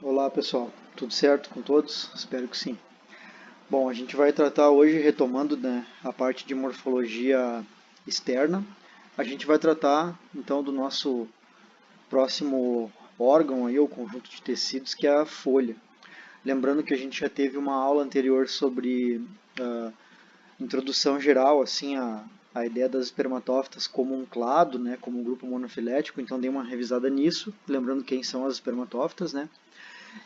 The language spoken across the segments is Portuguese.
Olá pessoal, tudo certo com todos? Espero que sim. Bom, a gente vai tratar hoje, retomando, né, a parte de morfologia externa, a gente vai tratar então do nosso próximo órgão aí, o conjunto de tecidos, que é a folha. Lembrando que a gente já teve uma aula anterior sobre introdução geral, assim, a ideia das espermatófitas como um clado, né, como um grupo monofilético, então dei uma revisada nisso, lembrando quem são as espermatófitas, né?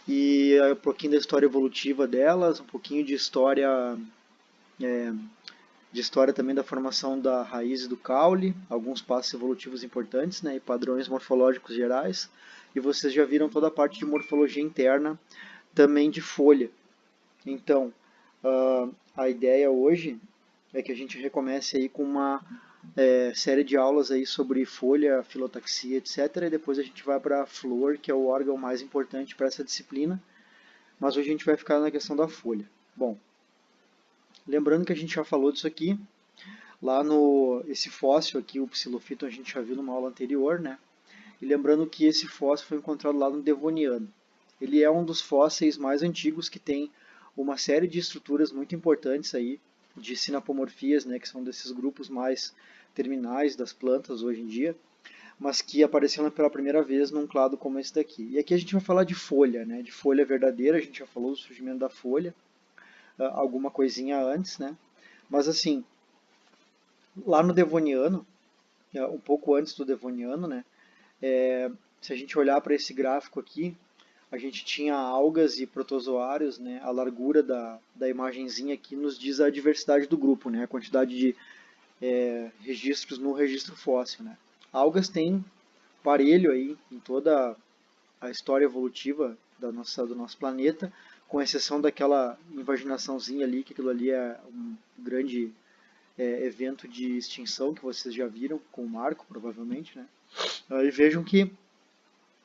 E um pouquinho da história evolutiva delas, um pouquinho de história também da formação da raiz e do caule, alguns passos evolutivos importantes, né, e padrões morfológicos gerais. E vocês já viram toda a parte de morfologia interna, também de folha. Então, a ideia hoje é que a gente recomece aí com uma série de aulas aí sobre folha, filotaxia, etc. E depois a gente vai para a flor, que é o órgão mais importante para essa disciplina. Mas hoje a gente vai ficar na questão da folha. Bom, lembrando que a gente já falou disso aqui, lá no esse fóssil aqui, o Psilophyton, a gente já viu numa aula anterior, né? E lembrando que esse fóssil foi encontrado lá no Devoniano. Ele é um dos fósseis mais antigos que tem uma série de estruturas muito importantes aí, de sinapomorfias, né, que são desses grupos mais terminais das plantas hoje em dia, mas que apareceram pela primeira vez num clado como esse daqui. E aqui a gente vai falar de folha, né, de folha verdadeira, a gente já falou do surgimento da folha, alguma coisinha antes, né? Mas assim, lá no Devoniano, um pouco antes do Devoniano, né? Se a gente olhar para esse gráfico aqui, a gente tinha algas e protozoários, né? A largura da imagenzinha aqui nos diz a diversidade do grupo, né? A quantidade de registros no registro fóssil, né? Algas tem parelho aí em toda a história evolutiva do nosso planeta, com exceção daquela invaginaçãozinha ali, que aquilo ali é um grande evento de extinção que vocês já viram com o Marco, provavelmente, né? E vejam que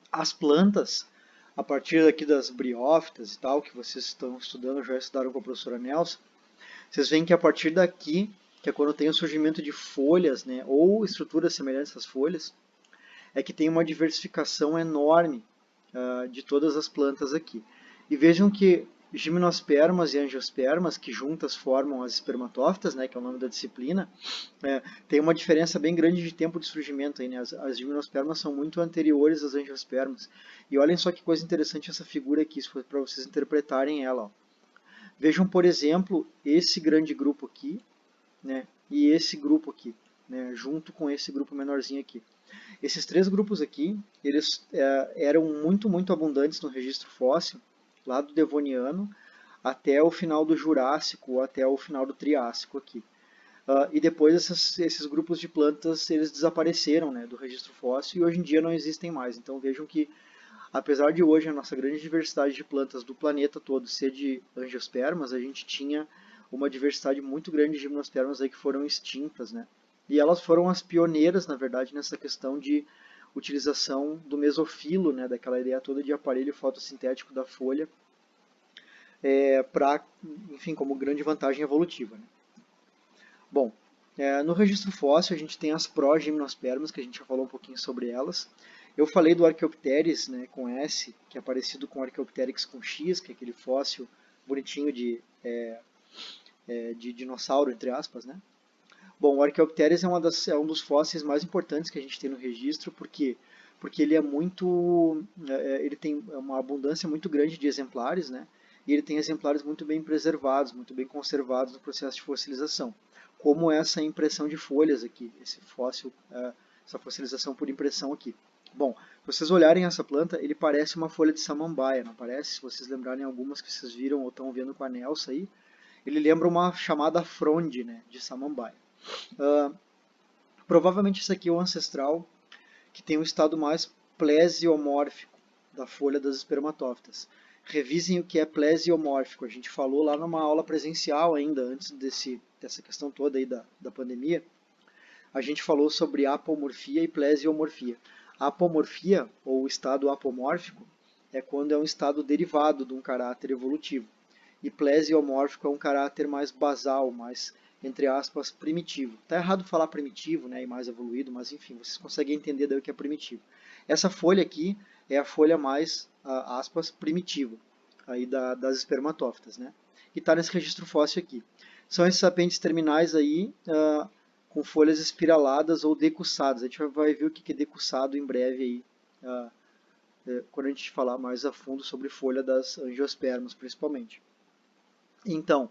as plantas, a partir daqui das briófitas e tal, que vocês estão estudando, já estudaram com a professora Nelson, vocês veem que a partir daqui, que é quando tem o surgimento de folhas, né, ou estruturas semelhantes às folhas, é que tem uma diversificação enorme de todas as plantas aqui. E vejam que gimnospermas e angiospermas, que juntas formam as espermatófitas, né, que é o nome da disciplina, tem uma diferença bem grande de tempo de surgimento. Aí, né? As gimnospermas são muito anteriores às angiospermas. E olhem só que coisa interessante essa figura aqui, para vocês interpretarem ela. Ó. Vejam, por exemplo, esse grande grupo aqui, né, e esse grupo aqui, né, junto com esse grupo menorzinho aqui. Esses três grupos aqui, eles eram muito abundantes no registro fóssil, lá do Devoniano, até o final do Jurássico, ou até o final do Triássico aqui. E depois esses grupos de plantas eles desapareceram, né, do registro fóssil e hoje em dia não existem mais. Então vejam que, apesar de hoje a nossa grande diversidade de plantas do planeta todo ser de angiospermas, a gente tinha uma diversidade muito grande de gimnospermas aí que foram extintas, né? E elas foram as pioneiras, na verdade, nessa questão de utilização do mesofilo, né, daquela ideia toda de aparelho fotossintético da folha, para, enfim, como grande vantagem evolutiva. Né? Bom, no registro fóssil a gente tem as progimnospermas, que a gente já falou um pouquinho sobre elas. Eu falei do Archaeopteryx, né, com S, que é parecido com o Archaeopteryx com X, que é aquele fóssil bonitinho de dinossauro, entre aspas, né? Bom, o Archaeopteryx é um dos fósseis mais importantes que a gente tem no registro, porque ele é muito, ele tem uma abundância muito grande de exemplares, né? E ele tem exemplares muito bem preservados, muito bem conservados no processo de fossilização, como essa impressão de folhas aqui, esse fóssil, essa fossilização por impressão aqui. Bom, se vocês olharem essa planta, ele parece uma folha de samambaia, não parece? Se vocês lembrarem algumas que vocês viram ou estão vendo com a Nelsa aí, ele lembra uma chamada fronde, né, de samambaia. Uh, Provavelmente esse aqui é o ancestral que tem um estado mais plesiomórfico da folha das espermatófitas. Revisem o que é plesiomórfico. A gente falou lá numa aula presencial ainda, antes dessa questão toda aí da pandemia. A gente falou sobre apomorfia e plesiomorfia. A apomorfia, ou estado apomórfico, é quando é um estado derivado de um caráter evolutivo. E plesiomórfico é um caráter mais basal, mais, entre aspas, primitivo. Está errado falar primitivo, né, e mais evoluído, mas enfim, vocês conseguem entender daí o que é primitivo. Essa folha aqui é a folha mais, aspas, primitiva aí das espermatófitas, né? E está nesse registro fóssil aqui. São esses apêndices terminais aí, com folhas espiraladas ou decussadas. A gente vai ver o que é decussado em breve aí, quando a gente falar mais a fundo sobre folha das angiospermas, principalmente. Então,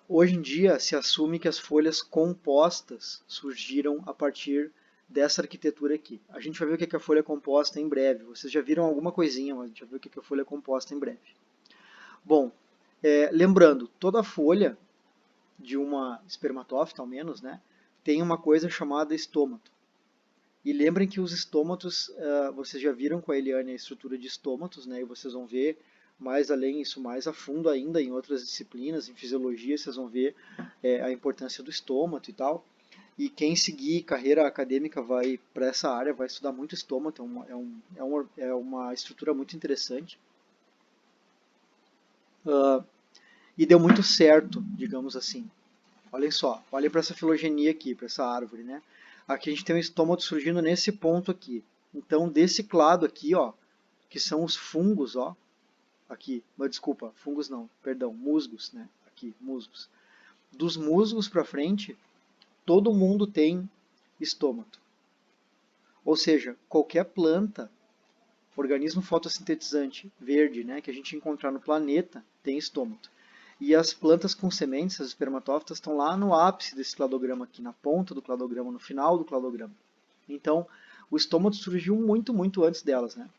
hoje em dia se assume que as folhas compostas surgiram a partir dessa arquitetura aqui. A gente vai ver o que é a folha composta em breve. Vocês já viram alguma coisinha, mas a gente vai ver o que é a folha composta em breve. Bom, lembrando, toda folha de uma espermatófita, ao menos, né, tem uma coisa chamada estômato. E lembrem que os estômatos, vocês já viram com a Eliane a estrutura de estômatos, né, e vocês vão ver mais além isso, mais a fundo ainda em outras disciplinas, em fisiologia, vocês vão ver a importância do estômato e tal. E quem seguir carreira acadêmica vai para essa área, vai estudar muito estômato, é uma estrutura muito interessante. E deu muito certo, digamos assim. Olhem só, olhem para essa filogenia aqui, para essa árvore, né? Aqui a gente tem um estômato surgindo nesse ponto aqui. Então, desse clado aqui, ó, que são os fungos, ó, aqui, mas desculpa, fungos não, perdão, musgos, né? Aqui, musgos. Dos musgos para frente, todo mundo tem estômato. Ou seja, qualquer planta, organismo fotossintetizante verde, né, que a gente encontrar no planeta, tem estômato. E as plantas com sementes, as espermatófitas, estão lá no ápice desse cladograma aqui, na ponta do cladograma, no final do cladograma. Então, o estômato surgiu muito, muito antes delas, né?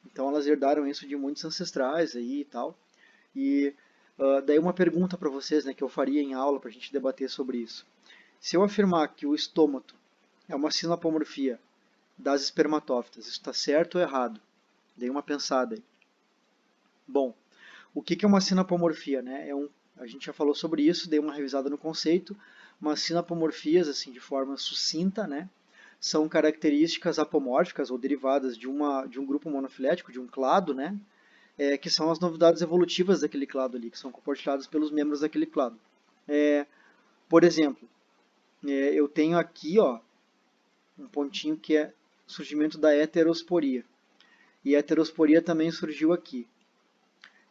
Então, elas herdaram isso de muitos ancestrais aí e tal. E daí uma pergunta para vocês, né, que eu faria em aula para a gente debater sobre isso. Se eu afirmar que o estômato é uma sinapomorfia das espermatófitas, isso está certo ou errado? Dei uma pensada aí. Bom, o que é uma sinapomorfia, né? A gente já falou sobre isso, dei uma revisada no conceito, mas sinapomorfias, assim, de forma sucinta, né, são características apomórficas ou derivadas de um grupo monofilético, de um clado, né, que são as novidades evolutivas daquele clado ali, que são compartilhadas pelos membros daquele clado. Por exemplo, eu tenho aqui, ó, um pontinho que é surgimento da heterosporia. E a heterosporia também surgiu aqui.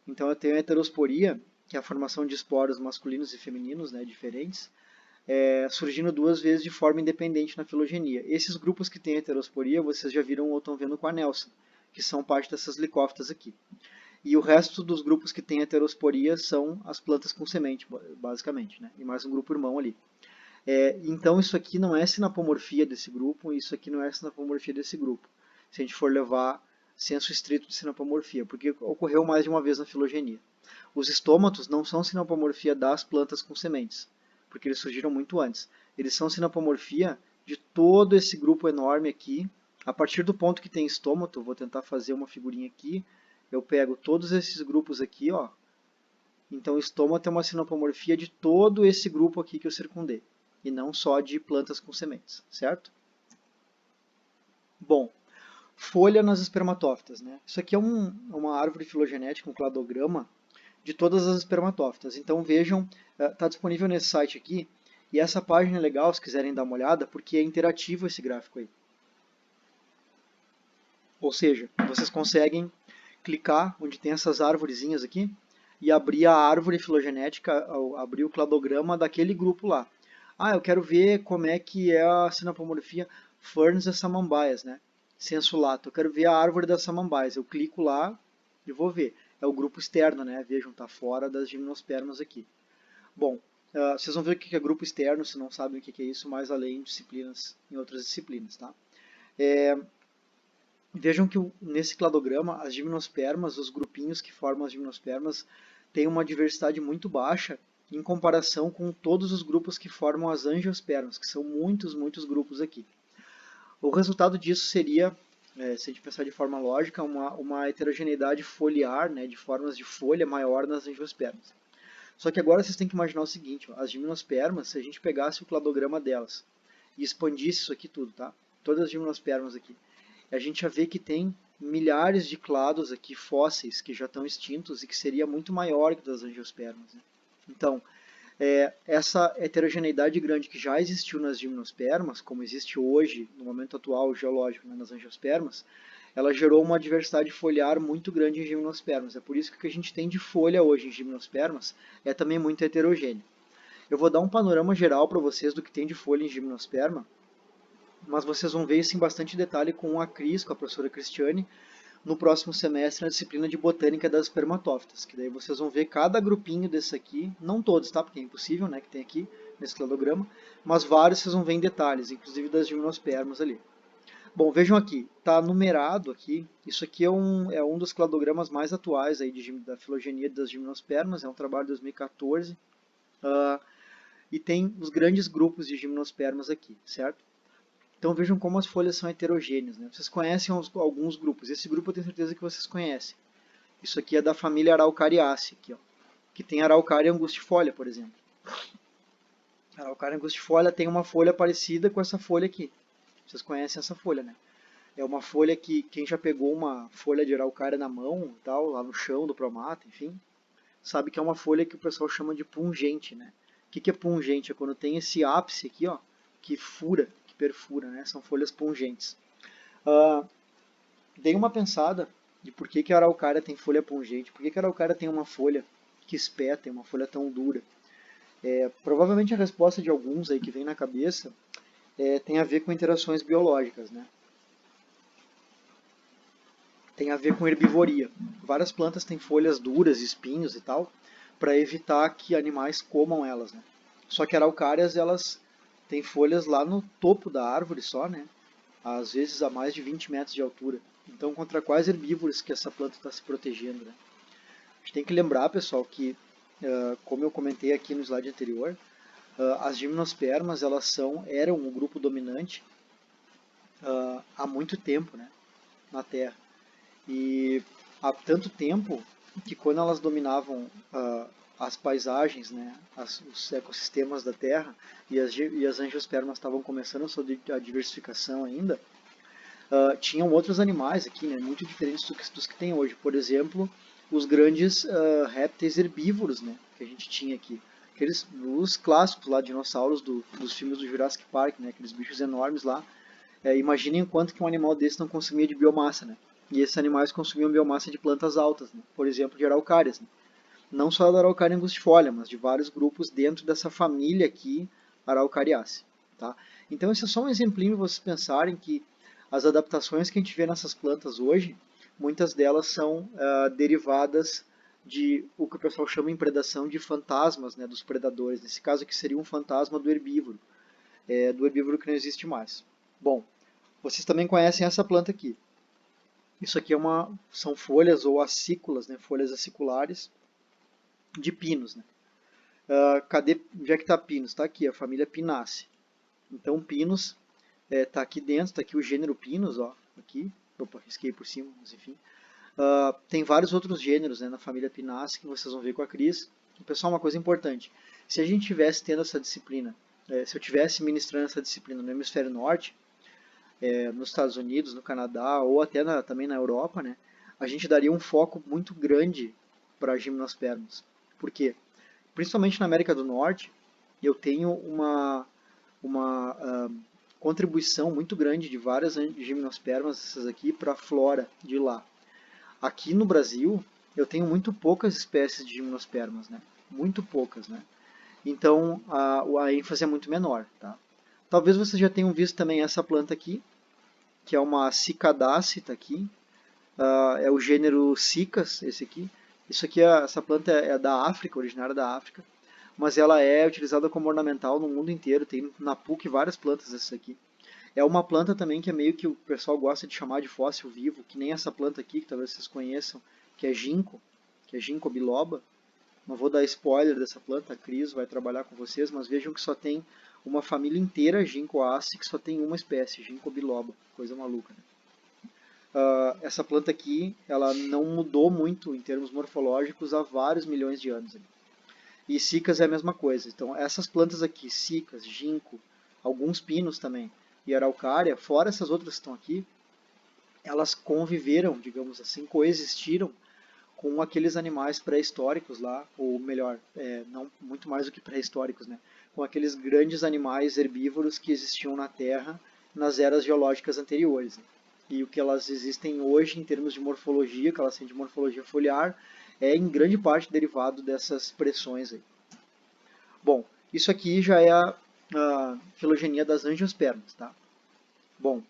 Então eu tenho a heterosporia, que é a formação de esporos masculinos e femininos, né, diferentes, surgindo duas vezes de forma independente na filogenia. Esses grupos que têm heterosporia, vocês já viram ou estão vendo com a Nelson, que são parte dessas licófitas aqui. E o resto dos grupos que têm heterosporia são as plantas com semente, basicamente, né, e mais um grupo irmão ali. Então isso aqui não é sinapomorfia desse grupo, isso aqui não é sinapomorfia desse grupo, se a gente for levar senso estrito de sinapomorfia, porque ocorreu mais de uma vez na filogenia. Os estômatos não são sinapomorfia das plantas com sementes, porque eles surgiram muito antes. Eles são sinapomorfia de todo esse grupo enorme aqui. A partir do ponto que tem estômato, vou tentar fazer uma figurinha aqui, eu pego todos esses grupos aqui, ó. Então o estômato é uma sinapomorfia de todo esse grupo aqui que eu circundei, e não só de plantas com sementes, certo? Bom, folha nas espermatófitas, né? Isso aqui é uma árvore filogenética, um cladograma de todas as espermatófitas. Então vejam, está disponível nesse site aqui, e essa página é legal se quiserem dar uma olhada, porque é interativo esse gráfico aí. Ou seja, vocês conseguem clicar onde tem essas árvorezinhas aqui e abrir a árvore filogenética, abrir o cladograma daquele grupo lá. Ah, eu quero ver como é que é a sinapomorfia Ferns e Samambaias, né? Sensu lato. Eu quero ver a árvore das samambaias. Eu clico lá e vou ver. É o grupo externo, né? Vejam, está fora das gimnospermas aqui. Bom, vocês vão ver o que é grupo externo, se não sabem o que é isso, mais além de disciplinas, em outras disciplinas, tá? Vejam que nesse cladograma, as gimnospermas, os grupinhos que formam as gimnospermas, têm uma diversidade muito baixa em comparação com todos os grupos que formam as angiospermas, que são muitos, muitos grupos aqui. O resultado disso seria, se a gente pensar de forma lógica, uma heterogeneidade foliar, né, de formas de folha maior nas angiospermas. Só que agora vocês têm que imaginar o seguinte, ó, as gimnospermas, se a gente pegasse o cladograma delas e expandisse isso aqui tudo, tá? Todas as gimnospermas aqui, a gente já vê que tem milhares de clados aqui fósseis que já estão extintos e que seria muito maior que das angiospermas, né? Então, essa heterogeneidade grande que já existiu nas gimnospermas, como existe hoje, no momento atual geológico, né, nas angiospermas, ela gerou uma diversidade foliar muito grande em gimnospermas. É por isso que o que a gente tem de folha hoje em gimnospermas é também muito heterogêneo. Eu vou dar um panorama geral para vocês do que tem de folha em gimnosperma, mas vocês vão ver isso em bastante detalhe com a Cris, com a professora Cristiane, no próximo semestre na disciplina de Botânica das Espermatófitas, que daí vocês vão ver cada grupinho desse aqui, não todos, tá? Porque é impossível, né, que tem aqui nesse cladograma, mas vários vocês vão ver em detalhes, inclusive das gimnospermas ali. Bom, vejam aqui, está numerado aqui, isso aqui é um dos cladogramas mais atuais aí da filogenia das gimnospermas, é um trabalho de 2014, e tem os grandes grupos de gimnospermas aqui, certo? Então vejam como as folhas são heterogêneas, né? Vocês conhecem alguns grupos, esse grupo eu tenho certeza que vocês conhecem. Isso aqui é da família Araucariaceae, aqui, ó, que tem Araucaria angustifolia, por exemplo. A Araucaria angustifolia tem uma folha parecida com essa folha aqui. Vocês conhecem essa folha, né? É uma folha que quem já pegou uma folha de araucária na mão, tal, lá no chão do promato, enfim, sabe que é uma folha que o pessoal chama de pungente, né? O que é pungente? É quando tem esse ápice aqui, ó, que fura, que perfura, né? São folhas pungentes. Dei uma pensada de por que a araucária tem folha pungente, por que a araucária tem uma folha que espeta, tem uma folha tão dura. Provavelmente a resposta de alguns aí que vem na cabeça tem a ver com interações biológicas, né? Tem a ver com herbivoria. Várias plantas têm folhas duras, espinhos e tal, para evitar que animais comam elas, né? Só que araucárias, elas têm folhas lá no topo da árvore só, né? Às vezes a mais de 20 metros de altura. Então, contra quais herbívoros que essa planta está se protegendo, né? A gente tem que lembrar, pessoal, que, como eu comentei aqui no slide anterior, as gimnospermas, eram o grupo dominante há muito tempo, né, na Terra. E há tanto tempo que quando elas dominavam as paisagens, né, os ecossistemas da Terra, e as angiospermas estavam começando a sua diversificação ainda, tinham outros animais aqui, né, muito diferentes dos que tem hoje. Por exemplo, os grandes répteis herbívoros, né, que a gente tinha aqui. Os clássicos lá, dinossauros dos filmes do Jurassic Park, né, aqueles bichos enormes lá. Imaginem quanto que um animal desse não consumia de biomassa, né? E esses animais consumiam biomassa de plantas altas, né? Por exemplo, de araucárias. Né? Não só da Araucaria angustifolia, mas de vários grupos dentro dessa família aqui, Araucariaceae. Tá? Então, esse é só um exemplinho para vocês pensarem que as adaptações que a gente vê nessas plantas hoje, muitas delas são derivadas de o que o pessoal chama em predação de fantasmas, né, dos predadores. Nesse caso aqui seria um fantasma do herbívoro que não existe mais. Bom, vocês também conhecem essa planta aqui. Isso aqui são folhas ou acículas, né, folhas aciculares de pinos. Né? Onde é que está Pinus? Está aqui, a família Pinaceae. Então, Pinus está aqui dentro, está aqui o gênero Pinus, ó, aqui. Opa, risquei por cima, mas enfim. Tem vários outros gêneros, né, na família Pinaceae que vocês vão ver com a Cris. E, pessoal, uma coisa importante. Se a gente tivesse tendo essa disciplina, se eu tivesse ministrando essa disciplina no hemisfério norte, nos Estados Unidos, no Canadá ou até também na Europa, né, a gente daria um foco muito grande para gimnospermas. Por quê? Principalmente na América do Norte, eu tenho uma contribuição muito grande de várias gimnospermas, essas aqui, para a flora de lá. Aqui no Brasil, eu tenho muito poucas espécies de gimnospermas, né? Muito poucas, né? Então, a ênfase é muito menor, tá? Talvez vocês já tenham visto também essa planta aqui, que é uma Cicadácea, tá aqui. É o gênero Cicas, esse aqui. Essa planta é da África, originária da África, mas ela é utilizada como ornamental no mundo inteiro. Tem na PUC várias plantas dessas aqui. É uma planta também que é meio que o pessoal gosta de chamar de fóssil vivo, que nem essa planta aqui, que talvez vocês conheçam, que é ginkgo biloba. Não vou dar spoiler dessa planta, a Cris vai trabalhar com vocês, mas vejam que só tem uma família inteira Ginkgoaceae, que só tem uma espécie, ginkgo biloba, coisa maluca. Né? Essa planta aqui, ela não mudou muito em termos morfológicos há vários milhões de anos. E cicas é a mesma coisa. Então, essas plantas aqui, cicas, ginkgo, alguns pinos também, e araucária, fora essas outras que estão aqui, elas conviveram, digamos assim, coexistiram com aqueles animais pré-históricos lá, ou melhor, não muito mais do que pré-históricos, né? Com aqueles grandes animais herbívoros que existiam na Terra nas eras geológicas anteriores. Né? e o que elas existem hoje em termos de morfologia, que elas têm de morfologia foliar, é em grande parte derivado dessas pressões aí. Bom, isso aqui já é a filogenia das angiospermas, tá? Bom,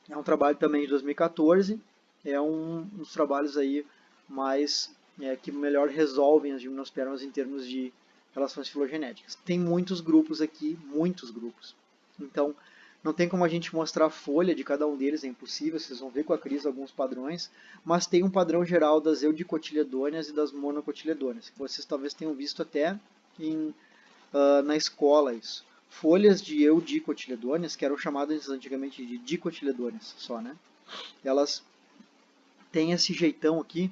é um trabalho também de 2014, é um dos trabalhos aí mais que melhor resolvem as gimnospermas em termos de relações filogenéticas. Tem muitos grupos aqui, muitos grupos. Então, não tem como a gente mostrar a folha de cada um deles, é impossível, vocês vão ver com a Cris alguns padrões, mas tem um padrão geral das eudicotiledôneas e das monocotiledôneas, que vocês talvez tenham visto até na escola isso. Folhas de eudicotiledôneas, que eram chamadas antigamente de dicotiledôneas só, né? Elas têm esse jeitão aqui,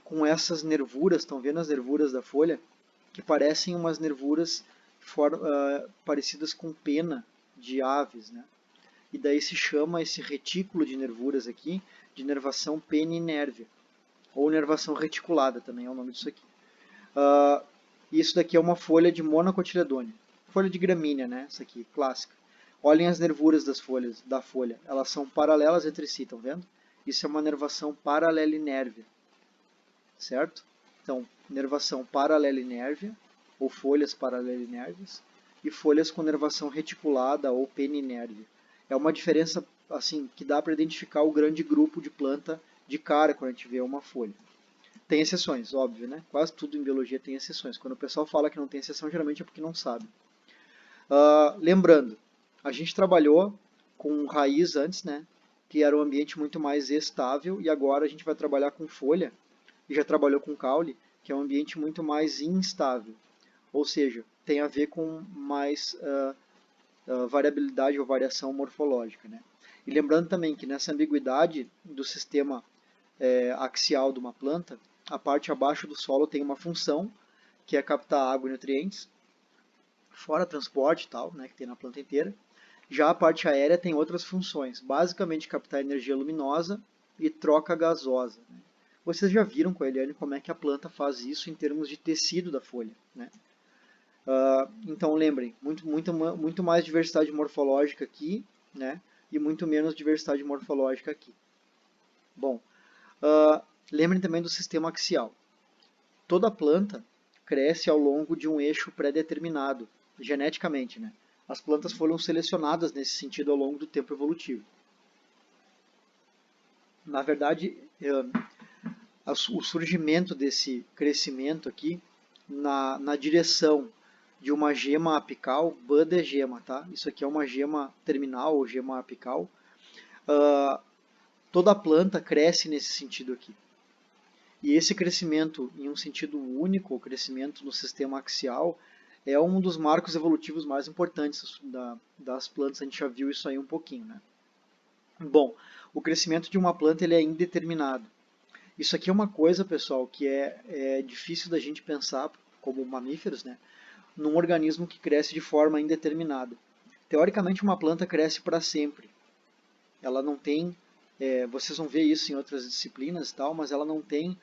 com essas nervuras, estão vendo as nervuras da folha? Que parecem umas nervuras parecidas com pena de aves, né? E daí se chama esse retículo de nervuras aqui de nervação peninérvia, ou nervação reticulada também é o nome disso aqui. Isso daqui é uma folha de monocotiledônea, folha de gramínea, né? Essa aqui, clássica. Olhem as nervuras da folha, elas são paralelas entre si, estão vendo? Isso é uma nervação paralelinérvia, certo? Então, nervação paralelinérvia, ou folhas paralelinérvias, e folhas com nervação reticulada ou peninérvia. É uma diferença assim que dá para identificar o grande grupo de planta de cara quando a gente vê uma folha. Tem exceções, óbvio, né? Quase tudo em biologia tem exceções. Quando o pessoal fala que não tem exceção, geralmente é porque não sabe. Lembrando, a gente trabalhou com raiz antes, né? Que era um ambiente muito mais estável, e agora a gente vai trabalhar com folha, e já trabalhou com caule, que é um ambiente muito mais instável. Ou seja, tem a ver com mais variabilidade ou variação morfológica, né? E lembrando também que nessa ambiguidade do sistema axial de uma planta, a parte abaixo do solo tem uma função, que é captar água e nutrientes, fora transporte e tal, né, que tem na planta inteira. Já a parte aérea tem outras funções, basicamente captar energia luminosa e troca gasosa, né? Vocês já viram com a Eliane como é que a planta faz isso em termos de tecido da folha, né? Então lembrem, muito mais diversidade morfológica aqui, né? E muito menos diversidade morfológica aqui. Bom, lembrem também do sistema axial. Toda planta cresce ao longo de um eixo pré-determinado, geneticamente, né? As plantas foram selecionadas nesse sentido ao longo do tempo evolutivo. Na verdade, o surgimento desse crescimento aqui na direção de uma gema apical, bud é gema, tá? Isso aqui é uma gema terminal ou gema apical. Toda planta cresce nesse sentido aqui. E esse crescimento em um sentido único, o crescimento no sistema axial, é um dos marcos evolutivos mais importantes das plantas. A gente já viu isso aí um pouquinho, né? Bom, o crescimento de uma planta ele é indeterminado. Isso aqui é uma coisa, pessoal, que é difícil da gente pensar como mamíferos, né? Num organismo que cresce de forma indeterminada. Teoricamente, uma planta cresce para sempre. Ela não tem, vocês vão ver isso em outras disciplinas e tal, mas ela não tem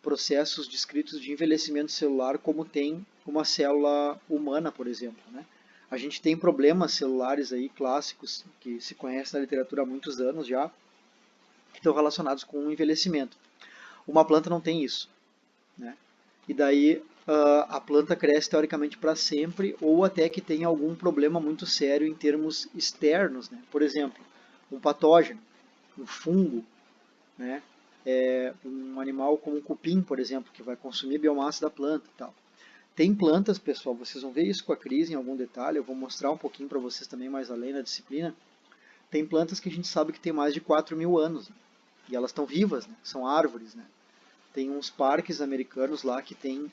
processos descritos de envelhecimento celular como tem uma célula humana, por exemplo, né? A gente tem problemas celulares aí clássicos que se conhecem na literatura há muitos anos já, que estão relacionados com o envelhecimento. Uma planta não tem isso, né? E daí a planta cresce teoricamente para sempre, ou até que tenha algum problema muito sério em termos externos, né? Por exemplo, um patógeno, um fungo, né? Um animal como um cupim, por exemplo, que vai consumir biomassa da planta e tal. Tem plantas, pessoal, vocês vão ver isso com a Cris em algum detalhe, eu vou mostrar um pouquinho para vocês também mais além na disciplina. Tem plantas que a gente sabe que tem mais de 4.000 anos, né? E elas estão vivas, né? São árvores, né? Tem uns parques americanos lá que tem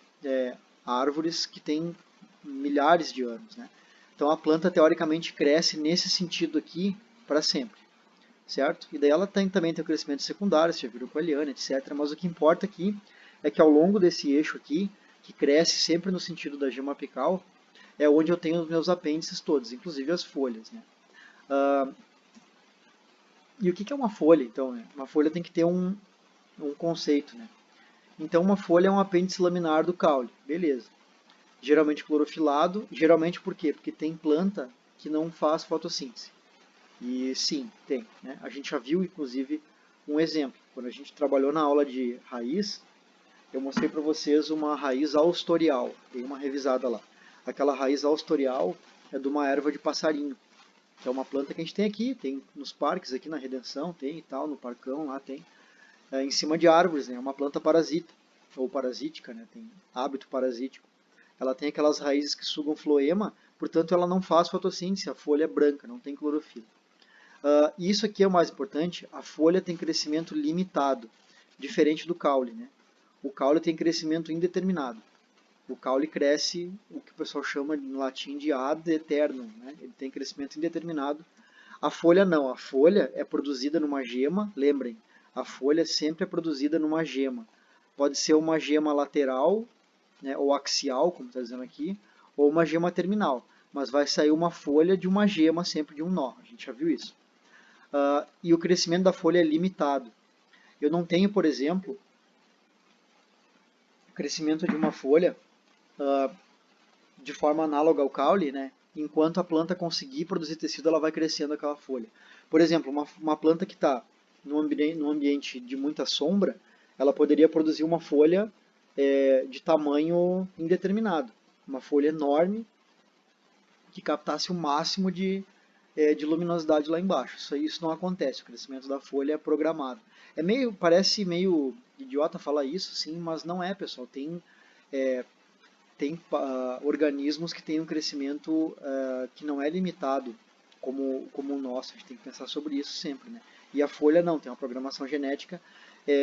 árvores que têm milhares de anos, né? Então a planta teoricamente cresce nesse sentido aqui para sempre, certo? E daí ela também tem o crescimento secundário, você já viu com a liana, etc. Mas o que importa aqui é que ao longo desse eixo aqui, que cresce sempre no sentido da gema apical, é onde eu tenho os meus apêndices todos, inclusive as folhas, né? E o que é uma folha, então? Né? Uma folha tem que ter um conceito, né? Então uma folha é um apêndice laminar do caule, beleza. Geralmente clorofilado, geralmente por quê? Porque tem planta que não faz fotossíntese. E sim, tem, né? A gente já viu, inclusive, um exemplo. Quando a gente trabalhou na aula de raiz, eu mostrei para vocês uma raiz austorial. Tem uma revisada lá. Aquela raiz austorial é de uma erva de passarinho, que é uma planta que a gente tem aqui, tem nos parques aqui na Redenção, tem e tal, no Parcão lá tem, em cima de árvores, né? É uma planta parasita, ou parasítica, né? Tem hábito parasítico. Ela tem aquelas raízes que sugam floema, portanto ela não faz fotossíntese, a folha é branca, não tem clorofila. E isso aqui é o mais importante, a folha tem crescimento limitado, diferente do caule, né? O caule tem crescimento indeterminado. O caule cresce, o que o pessoal chama em latim de ad aeternum, né? Ele tem crescimento indeterminado. A folha não, a folha é produzida numa gema, lembrem, a folha sempre é produzida numa gema. Pode ser uma gema lateral, né, ou axial, como está dizendo aqui, ou uma gema terminal, mas vai sair uma folha de uma gema sempre de um nó, a gente já viu isso. E o crescimento da folha é limitado. Eu não tenho, por exemplo, o crescimento de uma folha de forma análoga ao caule, né? Enquanto a planta conseguir produzir tecido, ela vai crescendo aquela folha. Por exemplo, uma planta que está num ambiente de muita sombra, ela poderia produzir uma folha de tamanho indeterminado. Uma folha enorme que captasse o máximo de luminosidade lá embaixo. Isso não acontece, o crescimento da folha é programado. Parece meio idiota falar isso, sim, mas não é, pessoal. Tem organismos que têm um crescimento que não é limitado como o nosso. A gente tem que pensar sobre isso sempre, né? E a folha não, tem uma programação genética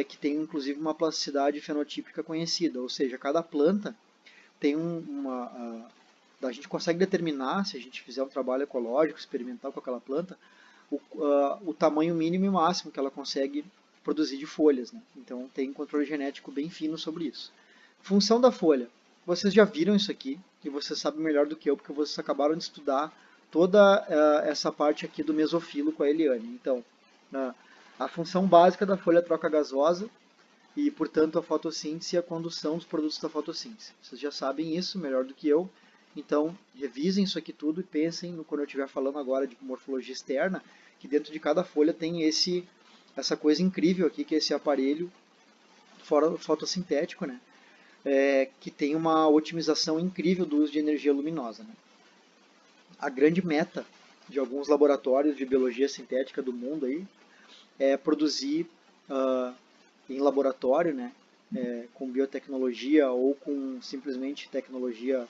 que tem inclusive uma plasticidade fenotípica conhecida, ou seja, cada planta tem a gente consegue determinar, se a gente fizer um trabalho ecológico, experimental com aquela planta, o tamanho mínimo e máximo que ela consegue produzir de folhas, né? Então tem um controle genético bem fino sobre isso. Função da folha. Vocês já viram isso aqui e vocês sabem melhor do que eu, porque vocês acabaram de estudar toda essa parte aqui do mesofilo com a Eliane. Então, a função básica da folha é a troca gasosa e, portanto, a fotossíntese e a condução dos produtos da fotossíntese. Vocês já sabem isso melhor do que eu, então revisem isso aqui tudo e pensem no quando eu estiver falando agora de morfologia externa, que dentro de cada folha tem essa coisa incrível aqui, que é esse aparelho fotossintético, né? Que tem uma otimização incrível do uso de energia luminosa. Né? A grande meta de alguns laboratórios de biologia sintética do mundo aí é produzir em laboratório, né, com biotecnologia ou com simplesmente tecnologia,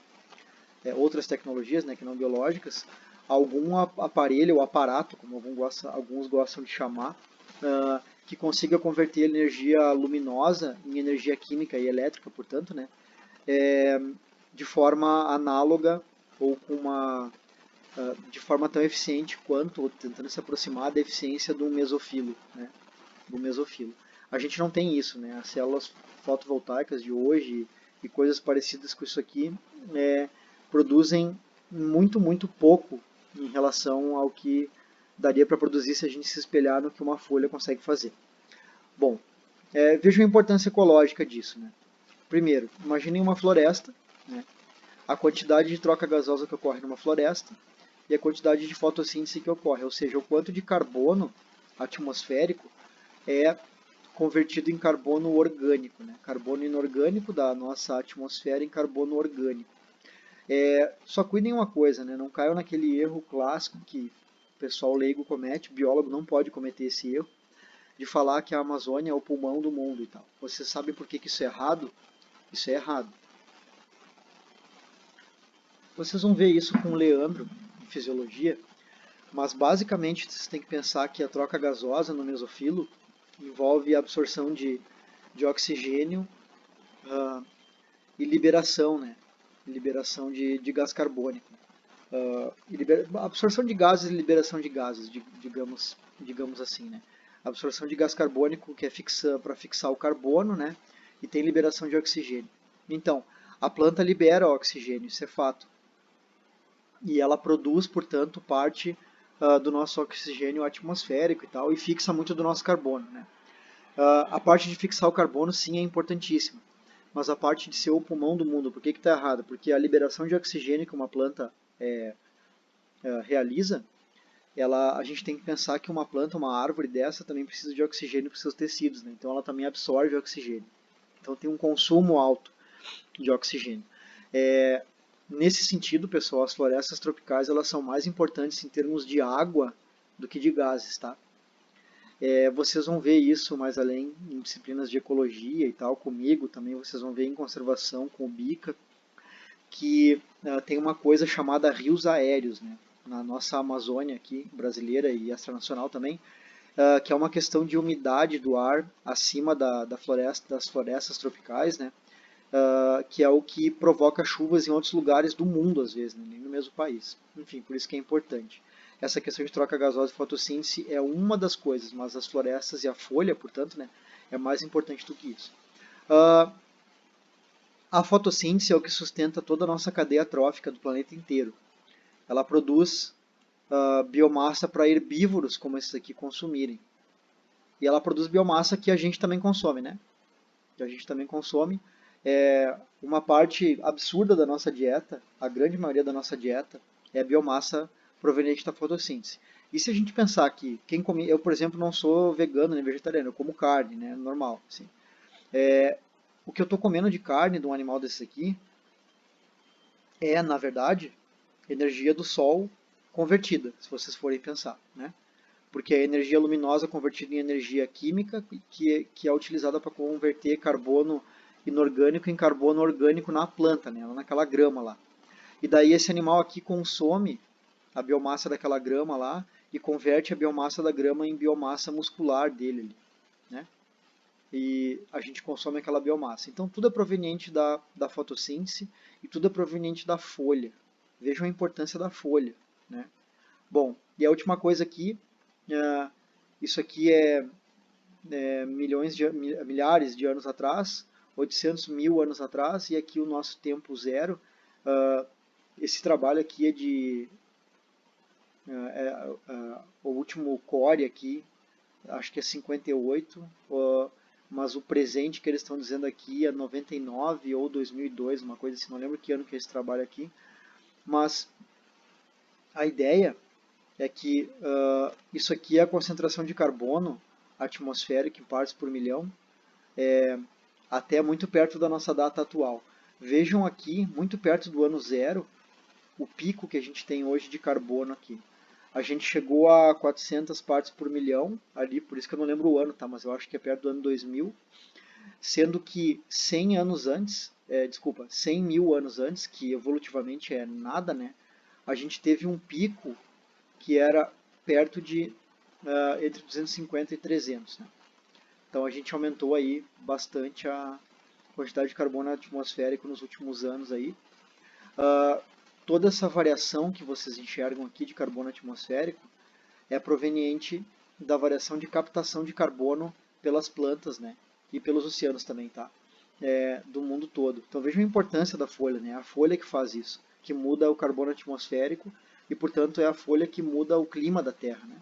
outras tecnologias, né, que não biológicas, algum aparelho ou aparato, como alguns gostam de chamar, que consiga converter energia luminosa em energia química e elétrica, portanto, né, de forma análoga ou de forma tão eficiente quanto, ou tentando se aproximar da eficiência do mesofilo, né, do mesofilo. A gente não tem isso, né? As células fotovoltaicas de hoje e coisas parecidas com isso aqui produzem muito, muito pouco em relação ao que daria para produzir se a gente se espelhar no que uma folha consegue fazer. Bom, vejam a importância ecológica disso, né? Primeiro, imaginem uma floresta, né? A quantidade de troca gasosa que ocorre numa floresta e a quantidade de fotossíntese que ocorre, ou seja, o quanto de carbono atmosférico é convertido em carbono orgânico, né? Carbono inorgânico da nossa atmosfera em carbono orgânico. Só cuidem uma coisa, né? Não caiam naquele erro clássico que o pessoal leigo comete, o biólogo não pode cometer esse erro, de falar que a Amazônia é o pulmão do mundo e tal. Vocês sabem por que isso é errado? Isso é errado. Vocês vão ver isso com o Leandro, em fisiologia, mas basicamente vocês têm que pensar que a troca gasosa no mesofilo envolve a absorção de oxigênio e liberação, né? Liberação de gás carbônico. Absorção de gases e liberação de gases, digamos assim, né? Absorção de gás carbônico que é para fixar o carbono, né? E tem liberação de oxigênio. Então, a planta libera oxigênio, isso é fato. E ela produz, portanto, parte do nosso oxigênio atmosférico e tal, e fixa muito do nosso carbono, né? A parte de fixar o carbono, sim, é importantíssima. Mas a parte de ser o pulmão do mundo, por que está errada? Porque a liberação de oxigênio que uma planta realiza a gente tem que pensar que uma planta, uma árvore dessa, também precisa de oxigênio para os seus tecidos, né? Então ela também absorve oxigênio. Então tem um consumo alto de oxigênio. Nesse sentido, pessoal, as florestas tropicais elas são mais importantes em termos de água do que de gases, tá? Vocês vão ver isso mais além em disciplinas de ecologia e tal, comigo também vocês vão ver em conservação com o Bica, que tem uma coisa chamada rios aéreos, né? Na nossa Amazônia aqui, brasileira e extranacional também, que é uma questão de umidade do ar acima das florestas tropicais, né? Que é o que provoca chuvas em outros lugares do mundo, às vezes, né? Nem no mesmo país. Enfim, por isso que é importante. Essa questão de troca gasosa e fotossíntese é uma das coisas, mas as florestas e a folha, portanto, né, é mais importante do que isso. A fotossíntese é o que sustenta toda a nossa cadeia trófica do planeta inteiro. Ela produz biomassa para herbívoros como esses aqui consumirem. E ela produz biomassa que a gente também consome, né? Que a gente também consome. Uma parte absurda da nossa dieta, a grande maioria da nossa dieta, é a biomassa proveniente da fotossíntese. E se a gente pensar que quem come, eu por exemplo não sou vegano nem vegetariano, eu como carne, né, normal, assim. O que eu estou comendo de carne de um animal desse aqui na verdade, energia do sol convertida, se vocês forem pensar, né? Porque é energia luminosa convertida em energia química que é utilizada para converter carbono inorgânico em carbono orgânico na planta, né? Naquela grama lá. E daí esse animal aqui consome a biomassa daquela grama lá e converte a biomassa da grama em biomassa muscular dele, né? E a gente consome aquela biomassa. Então tudo é proveniente da fotossíntese e tudo é proveniente da folha. Vejam a importância da folha, né? Bom, e a última coisa aqui, isso aqui milhares de anos atrás, 800 mil anos atrás, e aqui o nosso tempo zero. Esse trabalho aqui é de... o último core aqui, acho que é 58, mas o presente que eles estão dizendo aqui é 99 ou 2002, uma coisa assim, não lembro que ano que é esse trabalho aqui. Mas a ideia é que isso aqui é a concentração de carbono atmosférica em partes por milhão, até muito perto da nossa data atual. Vejam aqui, muito perto do ano zero, o pico que a gente tem hoje de carbono aqui. A gente chegou a 400 partes por milhão, ali, por isso que eu não lembro o ano, tá? Mas eu acho que é perto do ano 2000, sendo que 100 mil anos antes, que evolutivamente é nada, né? A gente teve um pico que era perto de entre 250 e 300, né? Então a gente aumentou aí bastante a quantidade de carbono atmosférico nos últimos anos aí. Toda essa variação que vocês enxergam aqui de carbono atmosférico é proveniente da variação de captação de carbono pelas plantas, né? E pelos oceanos também, tá? Do mundo todo. Então vejam a importância da folha, né? A folha que faz isso, que muda o carbono atmosférico e, portanto, é a folha que muda o clima da Terra, né?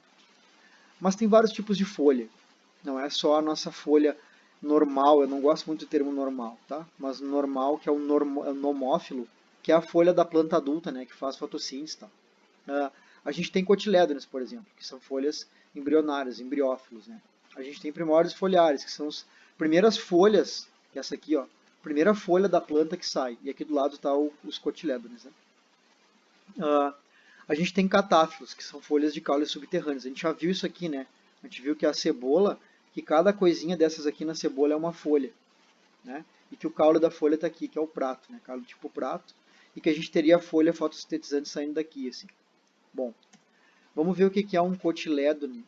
Mas tem vários tipos de folha. Não é só a nossa folha normal, eu não gosto muito do termo normal, tá? Mas normal, que é o nomófilo, que é a folha da planta adulta, né, que faz fotossíntese. Tá? A gente tem cotilédones, por exemplo, que são folhas embrionárias, embriófilos. Né? A gente tem primórdios foliares, que são as primeiras folhas, que é essa aqui, ó, primeira folha da planta que sai. E aqui do lado está os cotilédones. Né? A gente tem catáfilos, que são folhas de caule subterrâneos. A gente já viu isso aqui, né? A gente viu que a cebola, que cada coisinha dessas aqui na cebola é uma folha. Né? E que o caule da folha está aqui, que é o prato, né? Caule tipo prato. E que a gente teria a folha fotossintetizante saindo daqui, assim. Bom, vamos ver o que é um cotilédone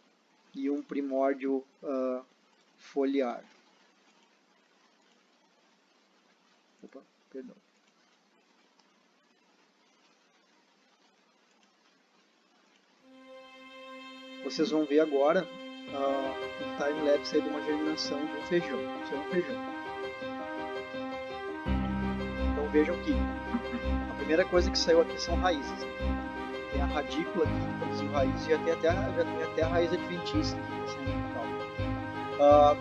e um primórdio foliar. Opa, perdão. Vocês vão ver agora um time-lapse aí de uma germinação de um feijão. Isso é um feijão. Então vejam que a primeira coisa que saiu aqui são raízes. Tem a radícula aqui que produziu raiz e já tem até a raiz adventícia aqui saindo no caule.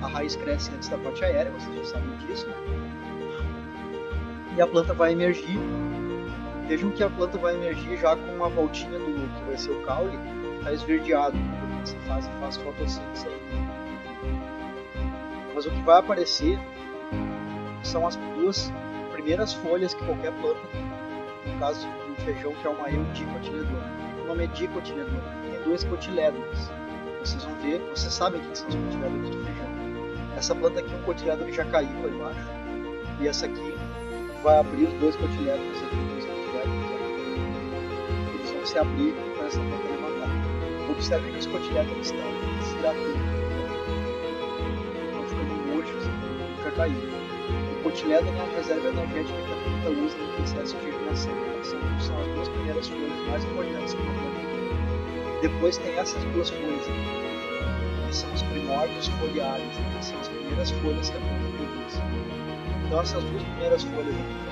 A raiz cresce antes da parte aérea, vocês já sabem disso, né? E a planta vai emergir Vejam que a planta vai emergir já com uma voltinha do que vai ser o caule, está esverdeado, porque essa fase faz fotossíntese ainda. Mas o que vai aparecer são as duas primeiras folhas que qualquer planta tem. No caso do feijão, que é uma eudicotiledona. O nome é dicotiledona. Tem 2 cotilédonos. Vocês vão ver, vocês sabem o que são os cotilédonos do feijão. Essa planta aqui, um cotilédono já caiu lá embaixo. E essa aqui vai abrir os 2 cotilédonos aqui, eles vão se abrir para essa planta levantar. Observe que os cotilédonos estão se hidratando, estão ficando murchos, já caiu. O cotilédono é a reserva energética que a planta usa no processo de germinação. São as 2 primeiras folhas mais importantes que a planta tem. Depois tem essas 2 folhas aqui, que são os primórdios foliares, que são as primeiras folhas que a planta produz. Então essas 2 primeiras folhas aqui,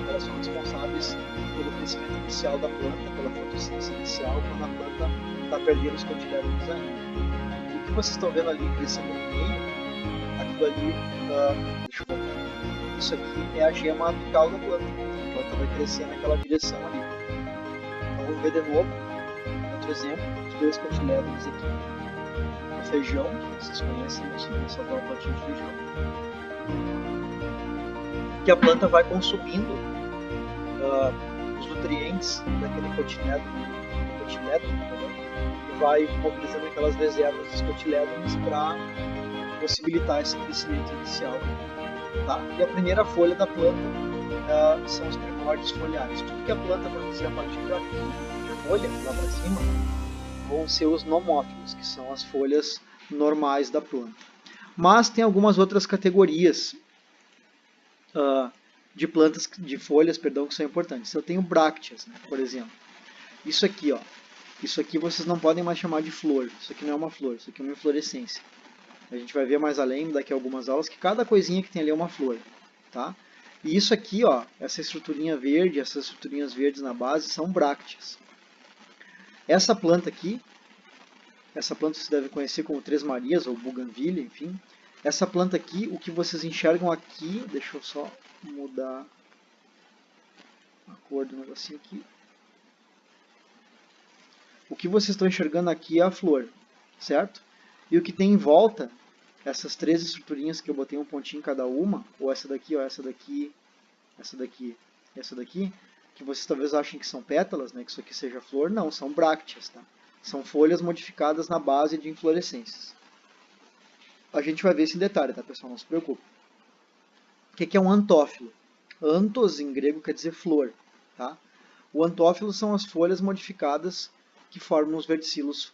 elas são responsáveis pelo crescimento inicial da planta, pela fotossíntese inicial, quando a planta está perdendo os cotilédonos ainda. E o que vocês estão vendo ali crescendo no meio, aquilo ali, deixa eu voltar. Isso aqui é a gema apical da planta. A planta vai crescer naquela direção ali. Então vamos ver de novo, outro exemplo, os 2 cotilédonos aqui. O feijão, que vocês conhecem, só para uma plantinha de feijão. Que a planta vai consumindo os nutrientes daquele cotilédono, e vai mobilizando aquelas reservas dos cotilédonos para possibilitar esse crescimento inicial. Tá? E a primeira folha da planta são os primórdios foliares. Tudo que a planta produzir a partir da folha, lá para cima, vão ser os nomófilos, que são as folhas normais da planta. Mas tem algumas outras categorias de plantas, de folhas, perdão, que são importantes. Eu tenho brácteas, né, por exemplo. Isso aqui, ó. Isso aqui vocês não podem mais chamar de flor. Isso aqui não é uma flor, isso aqui é uma inflorescência. A gente vai ver mais além, daqui a algumas aulas, que cada coisinha que tem ali é uma flor. Tá? E isso aqui, ó, essa estruturinha verde, essas estruturinhas verdes na base, são brácteas. Essa planta aqui, essa planta você deve conhecer como Três Marias, ou Bougainville, enfim. Essa planta aqui, o que vocês enxergam aqui, deixa eu só mudar a cor do negocinho aqui. O que vocês estão enxergando aqui é a flor, certo? E o que tem em volta, essas 3 estruturinhas que eu botei um pontinho em cada uma, ou essa daqui, ou essa daqui, essa daqui, essa daqui, que vocês talvez achem que são pétalas, né, que isso aqui seja flor, não, são brácteas, tá? São folhas modificadas na base de inflorescências. A gente vai ver isso em detalhe, tá, pessoal? Não se preocupe. O que é um antófilo? Antos, em grego, quer dizer flor, tá? O antófilo são as folhas modificadas que formam os verticilos